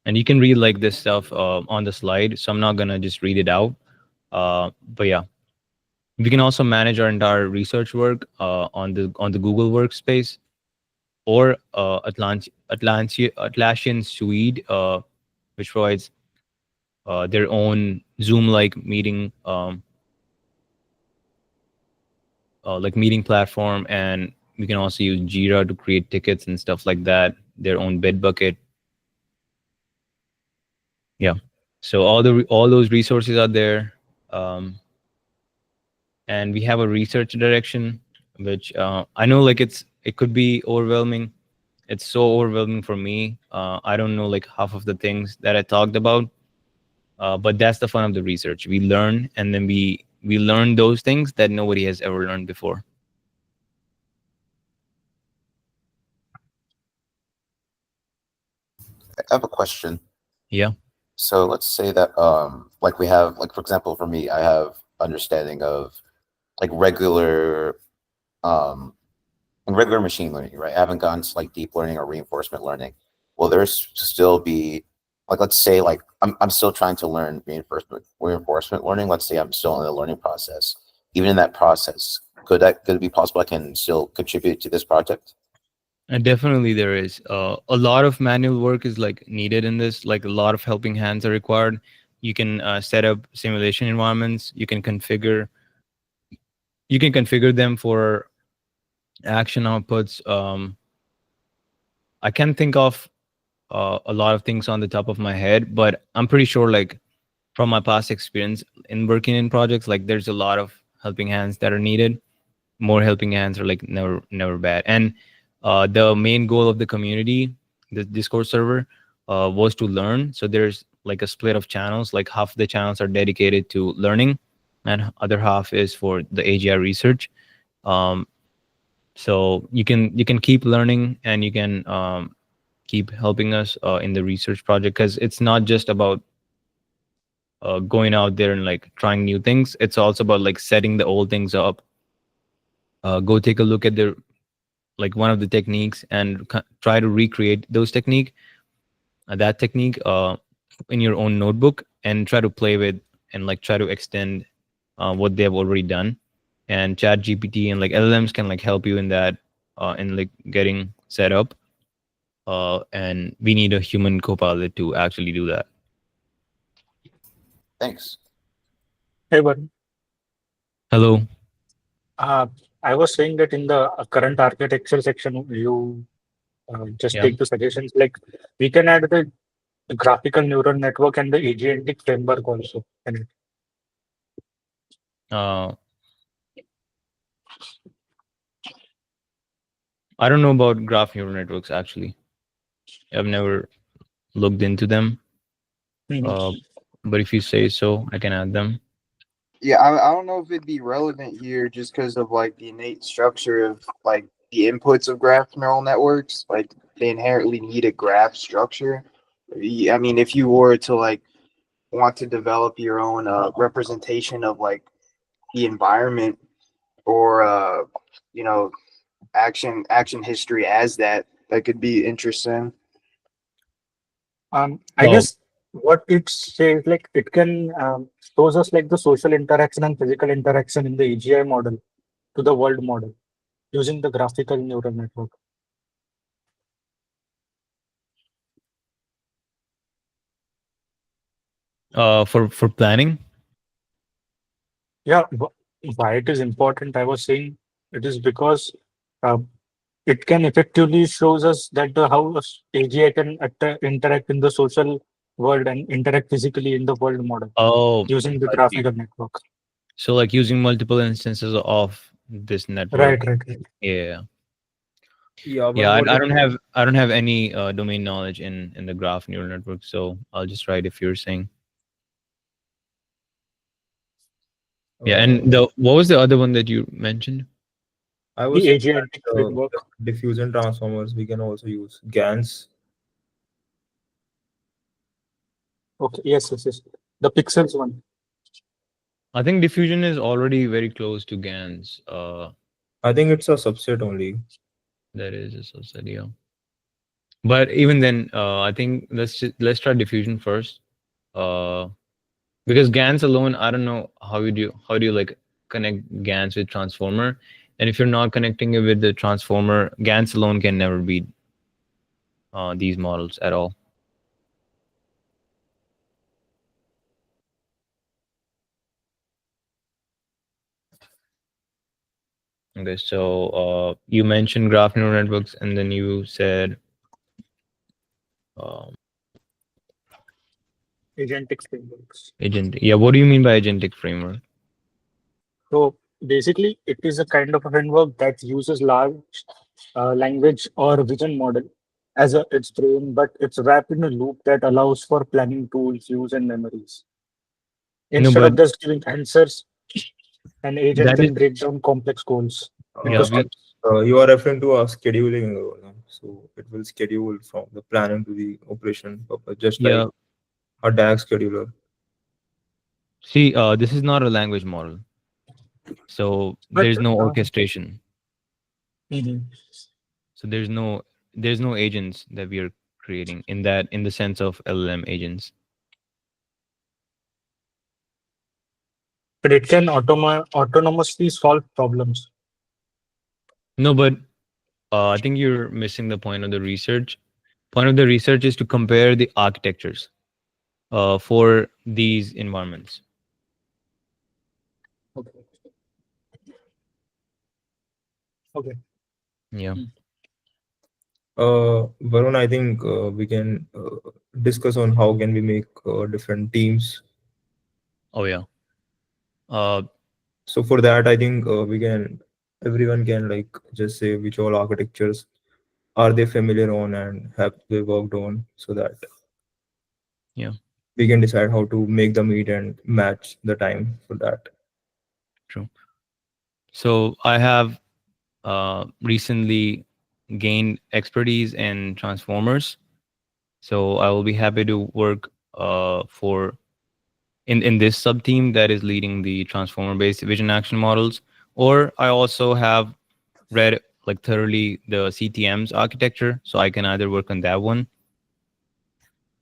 and you can read like this stuff on the slide. So I'm not gonna just read it out, but yeah, we can also manage our entire research work on the Google Workspace, or Atlassian Suite, which provides their own Zoom-like meeting, like meeting platform, and we can also use Jira to create tickets and stuff like that. Their own Bitbucket, yeah. So all those resources are there, um, and we have a research direction, which I know like it could be overwhelming. It's so overwhelming for me. I don't know like half of the things that I talked about, but that's the fun of the research. We learn, and then we learn those things that nobody has ever learned before. I have a question. Yeah. So let's say that like we have like for example for me I have understanding of like um regular machine learning, right? I haven't gone to like deep learning or reinforcement learning. Will there still be like let's say like I'm still trying to learn reinforcement learning. Let's say I'm still in the learning process. Even in that process, could it be possible I can still contribute to this project? And definitely there is a lot of manual work is like needed in this. Like a lot of helping hands are required. You can set up simulation environments. You can configure them for action outputs. I can think of a lot of things on the top of my head, but I'm pretty sure like from my past experience in working in projects, like there's a lot of helping hands that are needed. More helping hands are like never bad. And the main goal of the community, the Discord server, was to learn. So there's like a split of channels. Like half the channels are dedicated to learning, and other half is for the AGI research. Um, so you can keep learning, and you can keep helping us in the research project, because it's not just about going out there and like trying new things. It's also about like setting the old things up. Go take a look at the like one of the techniques and try to recreate those technique that technique in your own notebook, and try to play with and like try to extend what they have already done. And chat GPT and like LLMs can like help you in that, in like getting set up, and we need a human copilot to actually do that. Thanks. Hey, but Hello. uh, I was saying that in the current architecture section, you just Yeah. take the suggestions. Like we can add the graphical neural network and the agentic framework also. And uh, I don't know about graph neural networks actually. I've never looked into them, Mhm. uh, but if you say so, I can add them. Yeah, I don't know if it'd be relevant here just because of like the innate structure of like the inputs of graph neural networks. Like they inherently need a graph structure. I mean, if you were to like want to develop your own representation of like the environment or you know action history as that could be interesting. I Oh, guess what it says, like it can shows us like the social interaction and physical interaction in the AGI model to the world model using the graphical neural network. for planning. Yeah, why it is important, I was saying it is because uh, it can effectively shows us that how AGI can interact in the social world and interact physically in the world model Oh, using the I see. graphical network. So like using multiple instances of this network. Right, right, right. Yeah. Yeah, but Yeah, what I if don't have any domain knowledge in the graph neural network, so I'll just write if you're saying. Yeah, and uh, the what was the other one that you mentioned? I was The saying agentic that framework. the diffusion transformers we can also use GANs. Okay, yes, yes, yes. The pixels one. I think diffusion is already very close to GANs. I think it's a subset only. That is a subset, yeah. But even then, I think let's try diffusion first. Uh, because GANs alone, I don't know how do you like connect GANs with transformer, and if you're not connecting it with the transformer, GANs alone can never beat these models at all. Okay, so you mentioned graph neural networks, and then you said um, Agentic frameworks. agent. Yeah, what do you mean by agentic framework? So basically, it is a kind of a framework that uses large language or vision model as its brain, but it's wrapped in a loop that allows for planning tools, use, and memories. No, Instead but of just giving answers, an agent that is can break down complex goals into yeah. steps. You are referring to a scheduling, no? So it will schedule from the planning to the operation purpose, just like Yeah. a DAG scheduler. See, this is not a language model, so But there's no orchestration. mhm. So there's no agents that we are creating in the sense of LLM agents. But it can autonomously solve problems. No, but I think you're missing the point of the research. Point of the research is to compare the architectures for these environments. Okay. Okay. Yeah. Varun, I think we can discuss on how can we make different teams. Oh yeah. Uh, So for that, I think everyone can like just say which all architectures are they familiar on and have they worked on, so that yeah. we can decide how to make the meet and match the time for that. True. So I have recently gained expertise in transformers. So I will be happy to work for in this sub team that is leading the transformer based vision action models. Or I also have read like thoroughly the CTM's architecture, so I can either work on that one.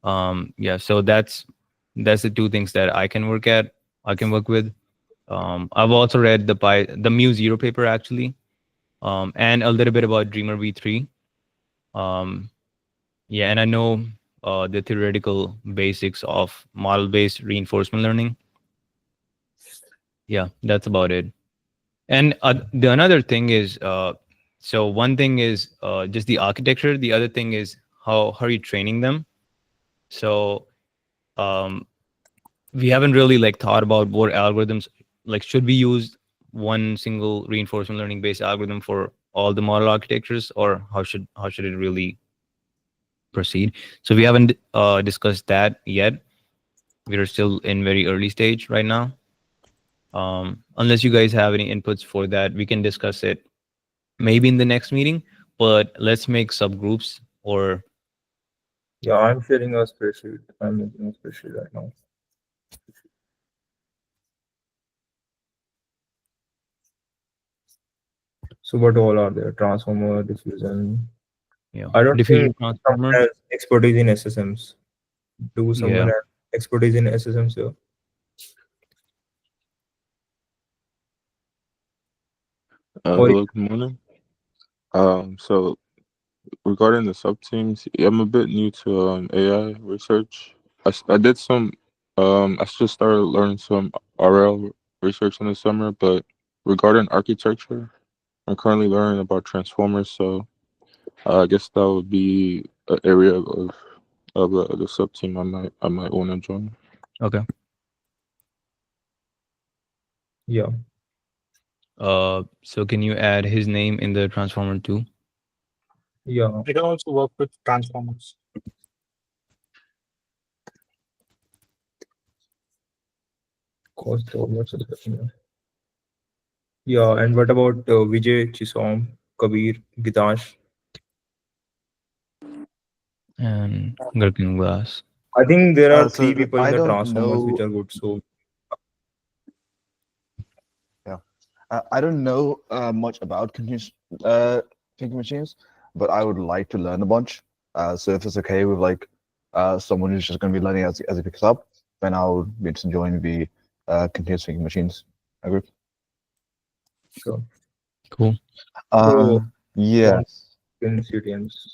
Yeah, so that's the two things that I can work with. I've also read the Mu Zero paper actually, and a little bit about Dreamer v3. Um, yeah, and I know the theoretical basics of model-based reinforcement learning. Yeah, that's about it. And the another thing is, so one thing is just the architecture. The other thing is how are you training them? So um, we haven't really like thought about what algorithms like should we use one single reinforcement learning based algorithm for all the model architectures, or how should it really proceed? So we haven't discussed that yet. We are still in very early stage right now. Unless you guys have any inputs for that, we can discuss it maybe in the next meeting. But let's make subgroups or Yeah, I'm sharing a spreadsheet. I'm making a spreadsheet right now. So what all are there? Transformer, diffusion. I don't diffusion think someone transformer. has expertise in SSMs. Do someone Yeah. have expertise in SSMs here? Or Hello, good morning. So regarding the sub teams, I'm a bit new to AI research. I did some, I just started learning some RL research in the summer, but regarding architecture, I'm currently learning about transformers, so I guess that would be an area of the sub team I might want to join. Okay. Yeah. So can you add his name in the transformer too? Yeah. I can also work with transformers. Cost almost. Yeah. And what about Vijay, Chisom, Kabir, Gitash? And Gherkin glass. I think there are three So people in I the don't transformers which know. are good. So Yeah, I don't know much about continuous thinking machines, but I would like to learn a bunch. So if it's okay with like someone who's just going to be learning as he picks up, then I'll be interested in joining the continuous thinking machines group. sure. Cool. Uh, So yes. incidents.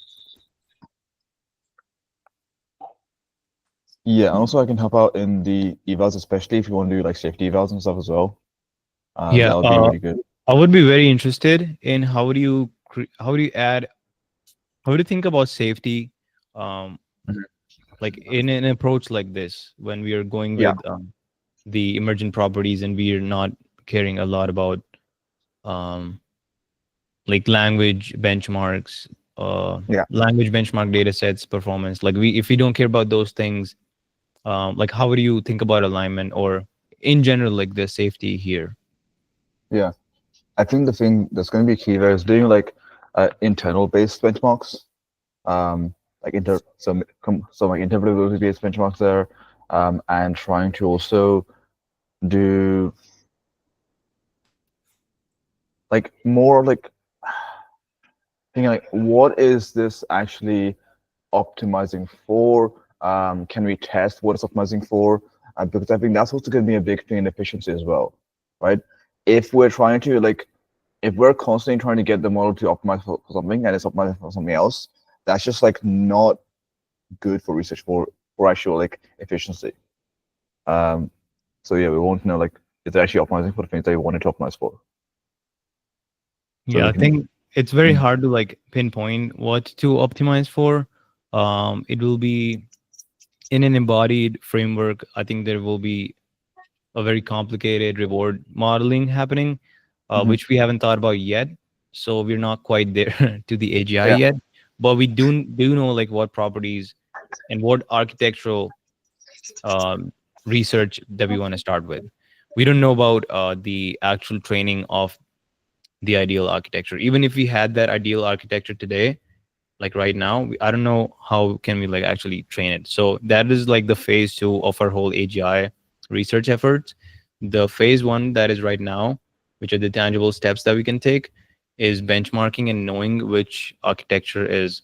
Yeah, and also I can help out in the evals, especially if you want to do like safety evals and stuff as well. Yeah. That would be really good. I would be very interested in how do you add, how do you think about safety, um, Mhm. like in an approach like this when we are going Yeah. with the emergent properties and we are not caring a lot about um, like language benchmarks, Yeah. language benchmark data sets, performance. Like if we don't care about those things, like how do you think about alignment or in general like the safety here? Yeah. I think the thing that's going to be key there is doing like internal based benchmarks. Like some like interpretability based benchmarks there, and trying to also do like more like thinking like what is this actually optimizing for? Can we test what it's optimizing for? Because I think that's also going to be a big thing in efficiency as well, right? If we're trying to like, if we're constantly trying to get the model to optimize for something and it's optimizing for something else, that's just like not good for research for actual like efficiency. Um, so yeah, we want to know like it's actually optimizing for the things that you wanted to optimize for. So Yeah, we I can. think it's very Mm. hard to like pinpoint what to optimize for. It will be in an embodied framework. I think there will be a very complicated reward modeling happening, Mhm. which we haven't thought about yet. So we're not quite there to the AGI Yeah. yet, but we do know like what properties and what architectural research that we want to start with. We don't know about the actual training of the ideal architecture. Even if we had that ideal architecture today, like right now, I don't know how can we like actually train it. So that is like the phase 2 of our whole AGI research efforts. The phase 1 that is right now, which are the tangible steps that we can take, is benchmarking and knowing which architecture is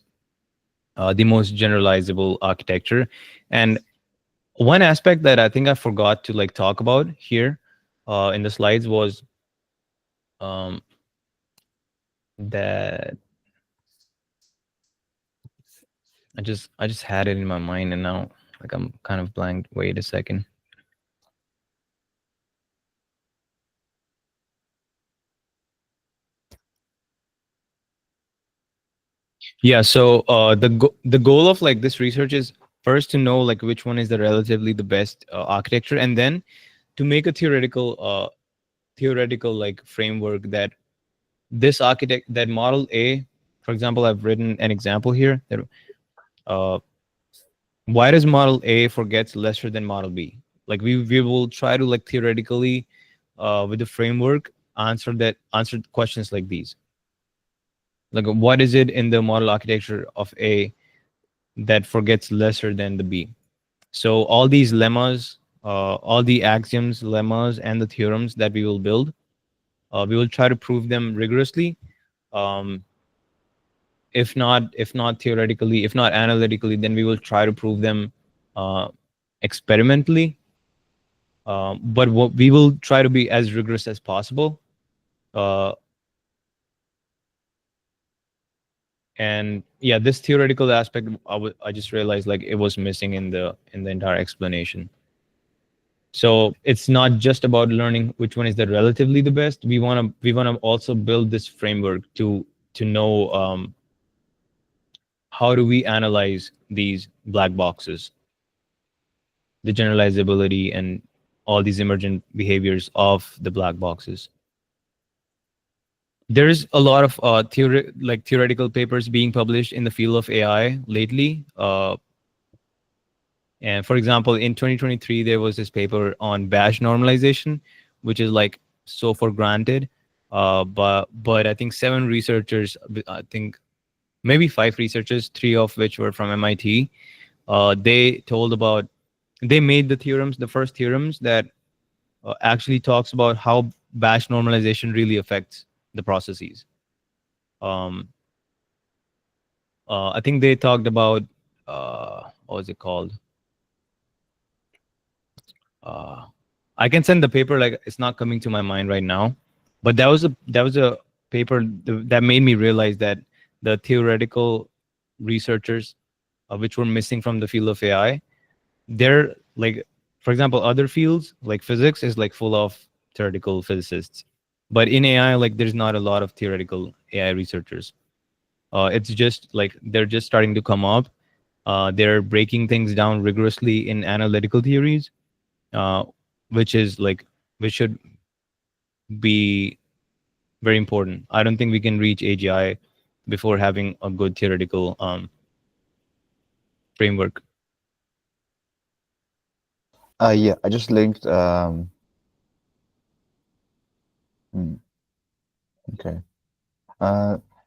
the most generalizable architecture. And one aspect that I think I forgot to like talk about here in the slides was um, that I just had it in my mind and now like I'm kind of blanked. Wait a second. Yeah, so the goal of like this research is first to know like which one is the relatively the best architecture, and then to make a theoretical like framework that this architect that model A, for example, I've written an example here that uh, why does model A forgets lesser than model B? Like we will try to like theoretically with the framework answer questions like these. Like what is it in the model architecture of A that forgets lesser than the B? So all these lemmas, all the axioms, lemmas, and the theorems that we will build, we will try to prove them rigorously. Um, if not theoretically, if not analytically, then we will try to prove them uh, experimentally. But what we will try to be as rigorous as possible. Uh, and yeah, this theoretical aspect, I just realized like it was missing in the entire explanation. So it's not just about learning which one is the relatively the best. We want to also build this framework to know how do we analyze these black boxes, the generalizability and all these emergent behaviors of the black boxes. There is a lot of theoretical papers being published in the field of AI lately. And for example, in 2023, there was this paper on batch normalization, which is like so for granted. But I think 7 researchers, I think maybe 5 researchers, 3 of which were from MIT. They made the theorems, the first theorems that actually talks about how batch normalization really affects the processes. I think they talked about what was it called? I can send the paper, like it's not coming to my mind right now, but that was a paper that made me realize that the theoretical researchers, which were missing from the field of AI, they're like, for example, other fields like physics is like full of theoretical physicists, but in AI, like there's not a lot of theoretical AI researchers. It's just like they're just starting to come up. They're breaking things down rigorously in analytical theories, which should be very important. I don't think we can reach AGI before having a good theoretical framework. Yeah, I just linked. Okay.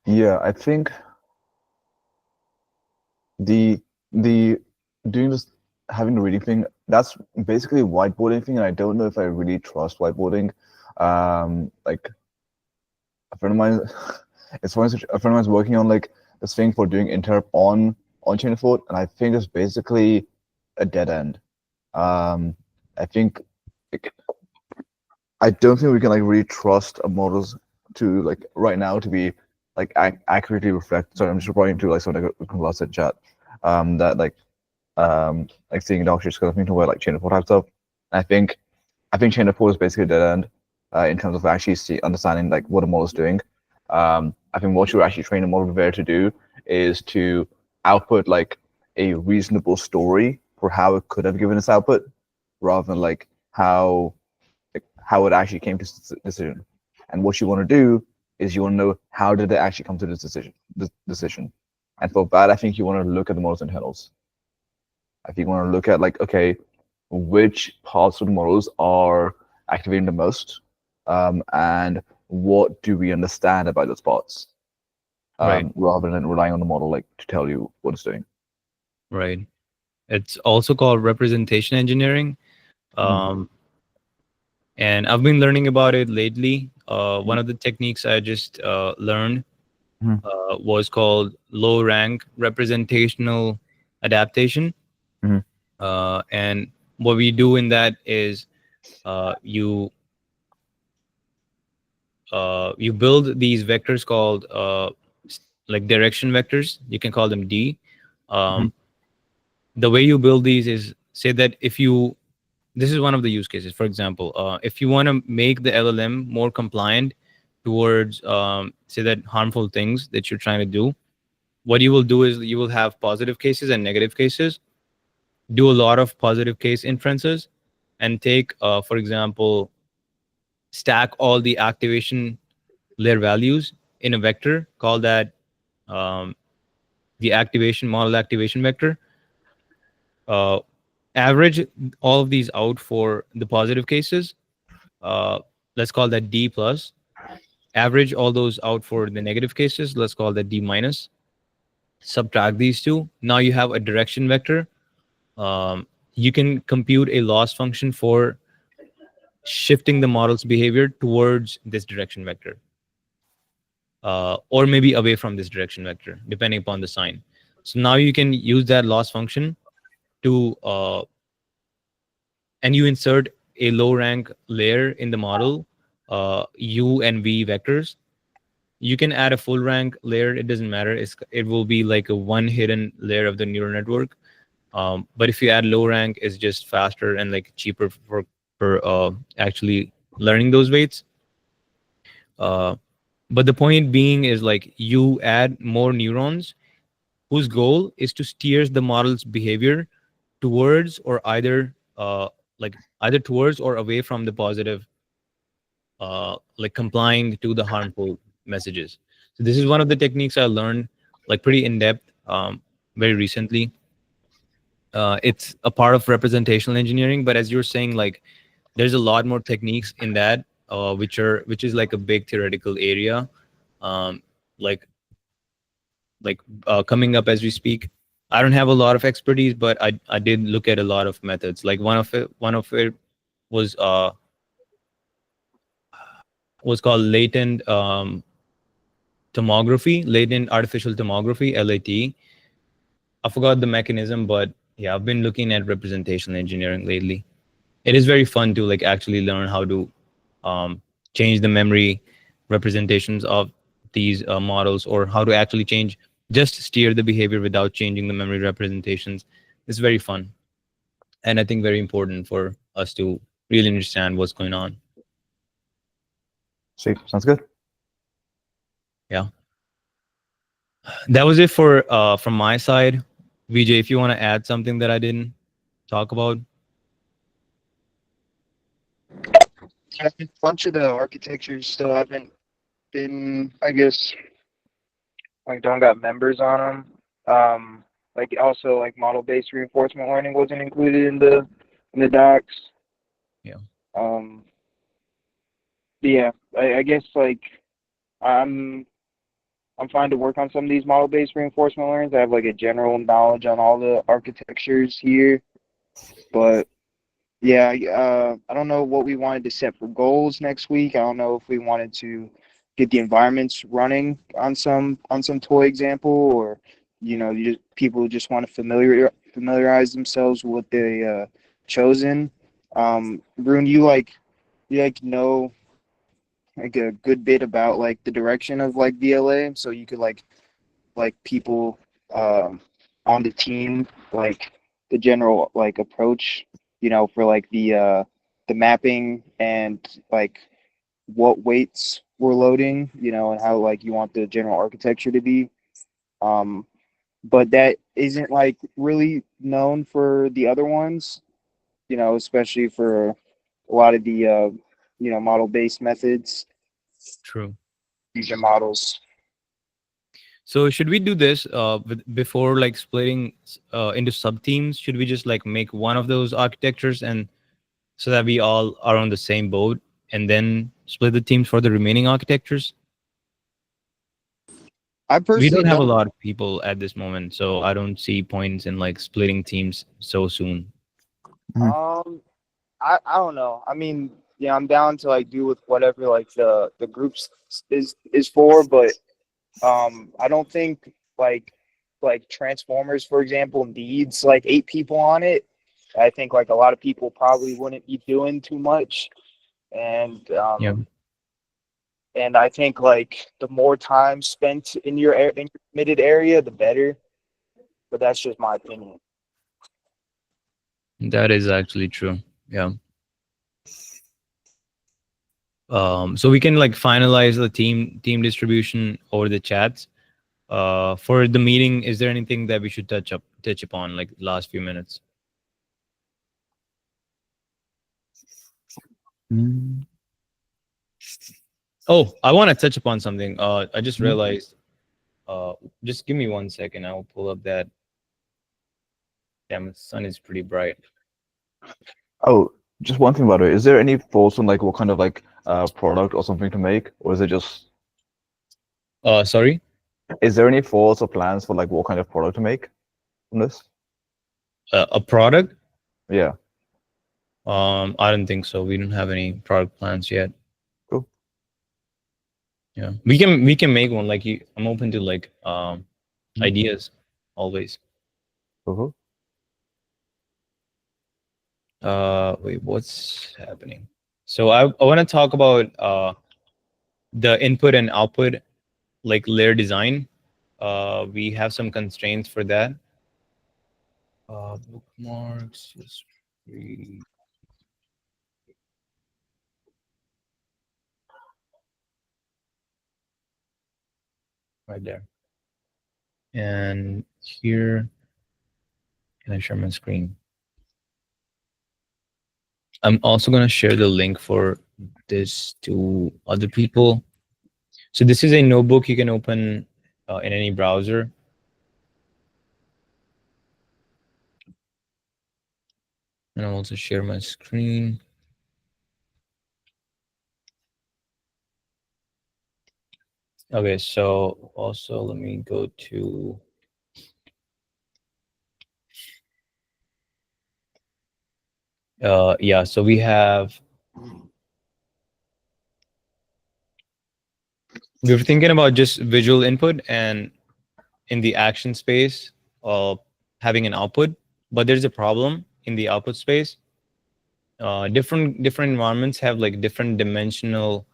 Yeah, I think the doing this, having the reading thing, that's basically a whiteboarding thing, and I don't know if I really trust whiteboarding. Like a friend of mine, it's funny, a friend of mine's working on like this thing for doing interp on chain of thought, and I think it's basically a dead end. I think I don't think we can like really trust a models to like right now to be like accurately reflect. Sorry, I'm just replying to like something last in chat. That like seeing doctors because I think about like chain of thought type stuff. I think chain of thought is basically a dead end in terms of actually understanding like what a model is doing. I think what you actually train a model there to do is to output like a reasonable story for how it could have given its output, rather than like how it actually came to this decision. And what you want to do is you want to know how did it actually come to this decision. And for that, I think you want to look at the model's internals. I think you want to look at like, okay, which parts of the models are activating the most, and what do we understand about those parts, Right. rather than relying on the model like to tell you what it's doing. Right. It's also called representation engineering. And I've been learning about it lately. One of the techniques I just learned was called low rank representational adaptation. And what we do in that is you build these vectors called like direction vectors. You can call them D. The way you build these is, say that this is one of the use cases. For example, if you want to make the LLM more compliant towards, say that harmful things that you're trying to do, what you will do is you will have positive cases and negative cases, do a lot of positive case inferences, and take, for example, stack all the activation layer values in a vector, call that the model activation vector. Average all of these out for the positive cases. Let's call that D plus. Average all those out for the negative cases. Let's call that D minus. Subtract these two. Now you have a direction vector. You can compute a loss function for shifting the model's behavior towards this direction vector, or maybe away from this direction vector, depending upon the sign. So now you can use that loss function to and you insert a low rank layer in the model, U and V vectors. You can add a full rank layer. It doesn't matter. It will be like a one hidden layer of the neural network. But if you add low rank, it's just faster and like cheaper for for actually learning those weights. But the point being is like you add more neurons whose goal is to steer the model's behavior towards or either towards or away from the positive, like complying to the harmful messages. So this is one of the techniques I learned like pretty in depth very recently. It's a part of representational engineering, but as you're saying, like there's a lot more techniques in that, which is like a big theoretical area, um, like coming up as we speak. I don't have a lot of expertise, but I did look at a lot of methods. Like one of it was called latent artificial tomography, LAT. I forgot the mechanism, but yeah, I've been looking at representational engineering lately. It is very fun to like actually learn how to change the memory representations of these models, or how to actually just steer the behavior without changing the memory representations. It's very fun, and I think very important for us to really understand what's going on. See, sounds good. Yeah, that was it for from my side. VJ, if you want to add something that I didn't talk about. A bunch of the architectures still haven't been, I guess, like don't got members on them. Like also like model-based reinforcement learning wasn't included in the docs. Yeah. Yeah, I guess like I'm fine to work on some of these model-based reinforcement learnings. I have like a general knowledge on all the architectures here, but yeah, I don't know what we wanted to set for goals next week. I don't know if we wanted to get the environments running on some toy example, or people just want to familiarize themselves with what they chosen. Rune, you like know like a good bit about like the direction of like VLA, so you could like people on the team, like the general like approach, for like the mapping and like what weights we're loading, and how like you want the general architecture to be. But that isn't like really known for the other ones, especially for a lot of the model based methods, True. fusion models. So should we do this before like splitting into sub teams? Should we just like make one of those architectures, and so that we all are on the same boat, and then split the teams for the remaining architectures? I We personally don't have a don't. lot of people at this moment, so I don't see points in like splitting teams so soon. I don't know. I mean, yeah, I'm down to like do with whatever like the groups is for, but I don't think like Transformers, for example, needs like 8 people on it. I think like a lot of people probably wouldn't be doing too much, and Yeah. and I think like the more time spent in your committed area, the better. But that's just my opinion. That is actually true. Yeah. So we can like finalize the team distribution over the chats. For the meeting, is there anything that we should touch upon like last few minutes? Oh, I want to touch upon something. I just realized. Just give me 1 second. I'll pull up that. Damn, the sun is pretty bright. Oh, just one thing, by the way. Is there any thoughts on like what kind of like product or something to make, or is it just? Sorry. Is there any thoughts or plans for like what kind of product to make from this? A product? Yeah. I don't think so. We don't have any product plans yet. Cool. Yeah, we can make one. Like I'm open to like ideas always. Uh-huh. Wait, what's happening? So I want to talk about the input and output like layer design. We have some constraints for that. Bookmarks, history. right there. And here, can I share my screen? I'm also going to share the link for this to other people. So this is a notebook you can open in any browser. And I'll also share my screen. Okay, so also let me go to yeah, so we were thinking about just visual input and in the action space having an output, but there's a problem in the output space. Different environments have like different dimensional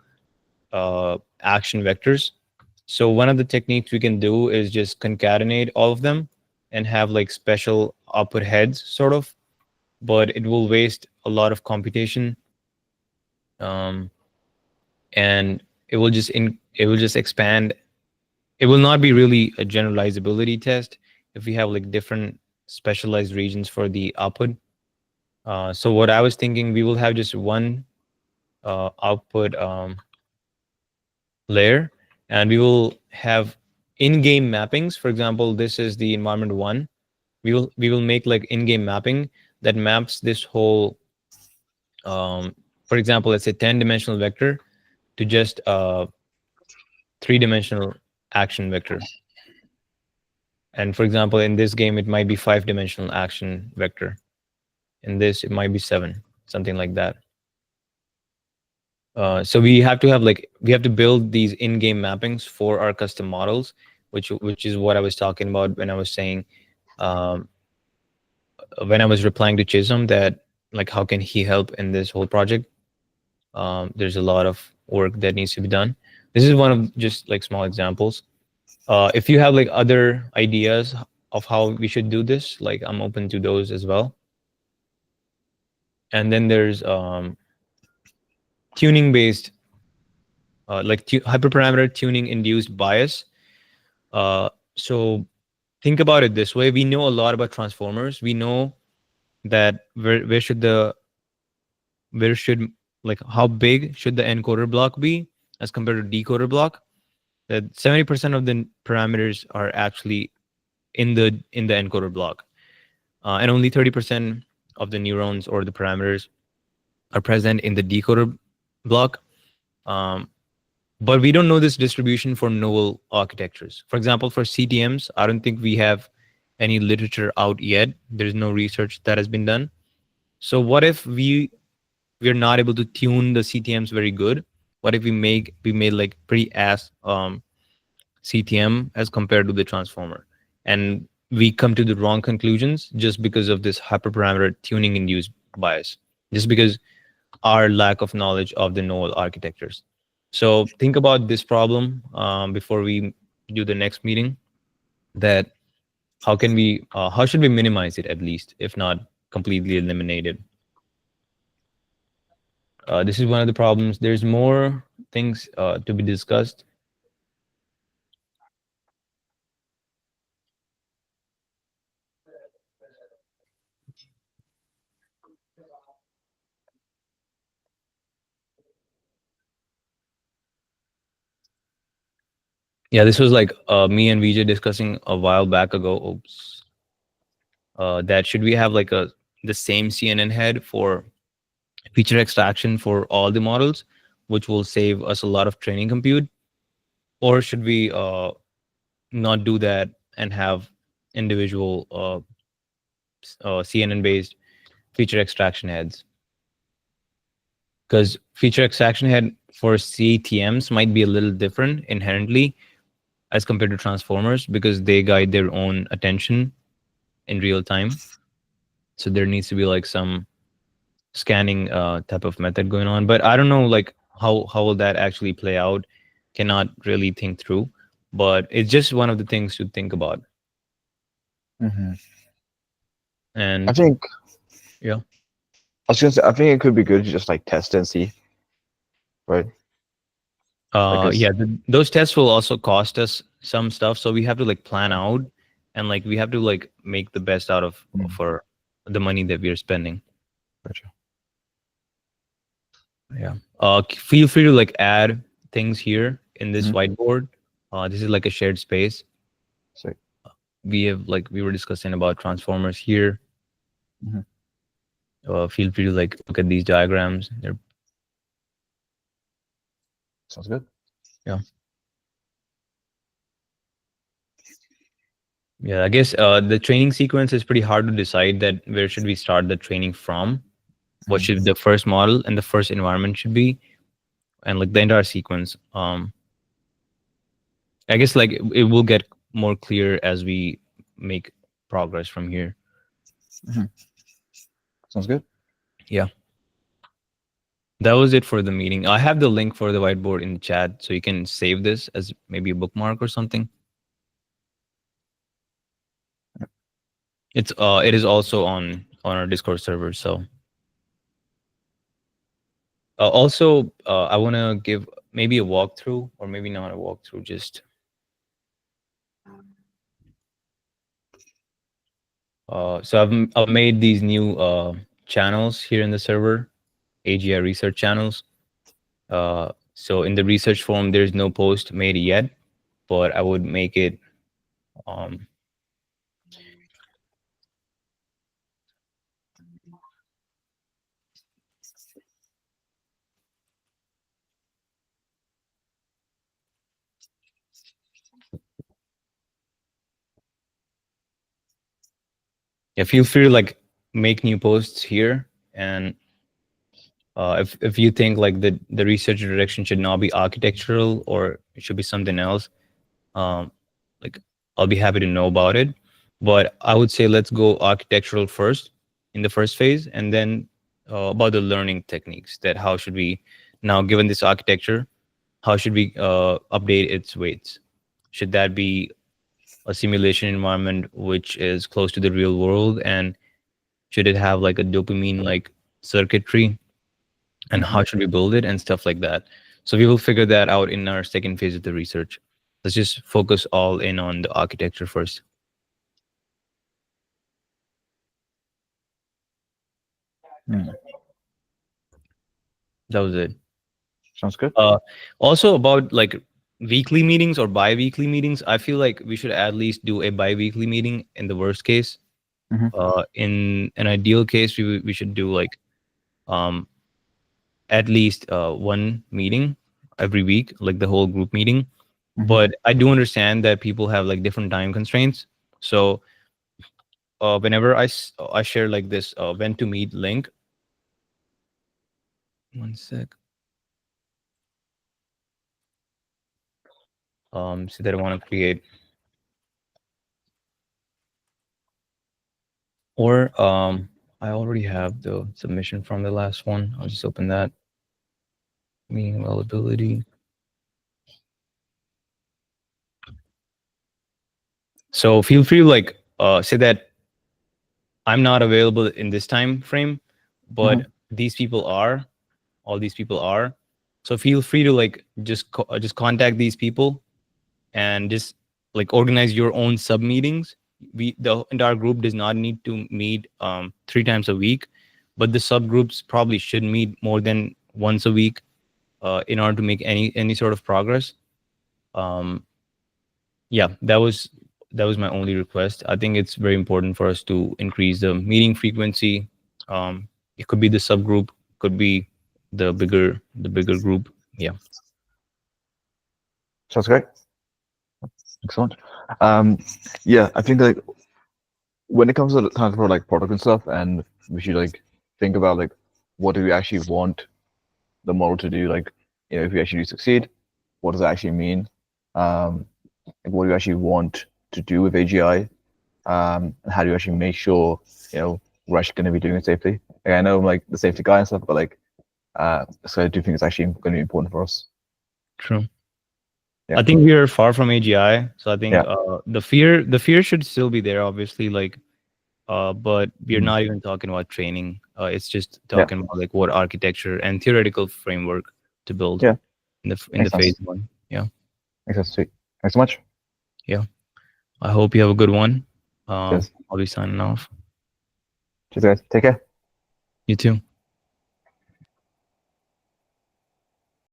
action vectors. So one of the techniques we can do is just concatenate all of them and have like special output heads sort of, but it will waste a lot of computation, and it will just expand. It will not be really a generalizability test if we have like different specialized regions for the output. So what I was thinking, we will have just one output layer, and we will have in-game mappings. For example, this is the environment one. We will make like in-game mapping that maps this whole, for example, let's say 10-dimensional vector to just 3-dimensional action vector. And for example, in this game, it might be 5-dimensional action vector. In this, it might be 7, something like that. So we have to build these in-game mappings for our custom models, which is what I was talking about when I was saying, when I was replying to Chisholm, that like how can he help in this whole project. There's a lot of work that needs to be done. This is one of just like small examples. If you have like other ideas of how we should do this, like I'm open to those as well. And then there's tuning based, like hyperparameter tuning induced bias. So think about it this way: we know a lot about transformers. We know that where should like how big should the encoder block be as compared to decoder block. That 70% of the parameters are actually in the encoder block, and only 30% of the neurons or the parameters are present in the decoder block. But we don't know this distribution for novel architectures. For example, for CTMs, I don't think we have any literature out yet. There's no research that has been done. So what if we're not able to tune the CTMs very good? What if we made like pretty ass CTM as compared to the transformer, and we come to the wrong conclusions just because of this hyperparameter tuning induced bias, just because our lack of knowledge of the novel architectures. So think about this problem before we do the next meeting. That how should we minimize it, at least, if not completely eliminate it? This is one of the problems. There's more things to be discussed. Yeah, this was like me and Vijay discussing a while back ago. Oops. That should we have like the same CNN head for feature extraction for all the models, which will save us a lot of training compute, or should we not do that and have individual CNN based feature extraction heads? Because feature extraction head for CTMs might be a little different inherently as compared to transformers, because they guide their own attention in real time. So there needs to be like some scanning type of method going on. But I don't know like how will that actually play out. Cannot really think through, but it's just one of the things to think about. Mhm. And I think yeah, I was gonna say, I think it could be good to just like test and see, right? Yeah, those tests will also cost us some stuff, so we have to like plan out, and like we have to like make the best out of for the money that we are spending. Gotcha. Yeah. Feel free to like add things here in this whiteboard. This is like a shared space. So We have like we were discussing about transformers here. Feel free to like look at these diagrams. They're sounds good. yeah. Yeah, I guess the training sequence is pretty hard to decide that where should we start the training from, what should the first model and the first environment should be, and like the entire sequence. I guess like it will get more clear as we make progress from here. Sounds good. Yeah. That was it for the meeting. I have the link for the whiteboard in the chat, so you can save this as maybe a bookmark or something. It is also on our Discord server. So also I want to give maybe a walkthrough, or maybe not a walkthrough, just so I've made these new channels here in the server, AGI research channels. So in the research forum, there's no post made yet, but I would make it. Yeah, feel free to like make new posts here, and if you think like the research direction should not be architectural or it should be something else, like I'll be happy to know about it. But I would say let's go architectural first in the first phase, and then about the learning techniques. That how should we now, given this architecture, how should we update its weights? Should that be a simulation environment which is close to the real world, and should it have like a dopamine like circuitry, and how should we build it and stuff like that? So we will figure that out in our second phase of the research. Let's just focus all in on the architecture first. That was it. Sounds good. Also about like weekly meetings or bi-weekly meetings, I feel like we should at least do a bi-weekly meeting in the worst case. In an ideal case, we should do like at least one meeting every week, like the whole group meeting. But I do understand that people have like different time constraints. So whenever I share like this when to meet link, one sec. So that I want to create, or I already have the submission from the last one. I'll just open that. Meeting availability. So feel free to like say that I'm not available in this time frame, but these people are, all these people are. So feel free to like just contact these people and just like organize your own sub meetings. The entire group does not need to meet 3 times a week, but the subgroups probably should meet more than once a week in order to make any sort of progress. Yeah, that was my only request. I think it's very important for us to increase the meeting frequency. It could be the subgroup, could be the bigger group. Yeah. Sounds great. Excellent. Yeah, I think like when it comes to time for like product and stuff, and we should like think about like what do we actually want the model to do? Like, you know, if we actually do succeed, what does that actually mean? Like what do you actually want to do with AGI? And how do you actually make sure, you know, we're actually going to be doing it safely? Like, I know I'm like the safety guy and stuff, but like, so I do think it's actually going to be important for us. True. Yeah. I think we are far from AGI, so I think Yeah. the fear should still be there, obviously. Like, but we're not even talking about training. It's just talking about like what architecture and theoretical framework to build. Yeah. in the Makes sense. phase one. Yeah. Makes sense. Sweet. Thanks so much. I hope you have a good one. Cheers. I'll be signing off. Cheers, guys. Take care. You too.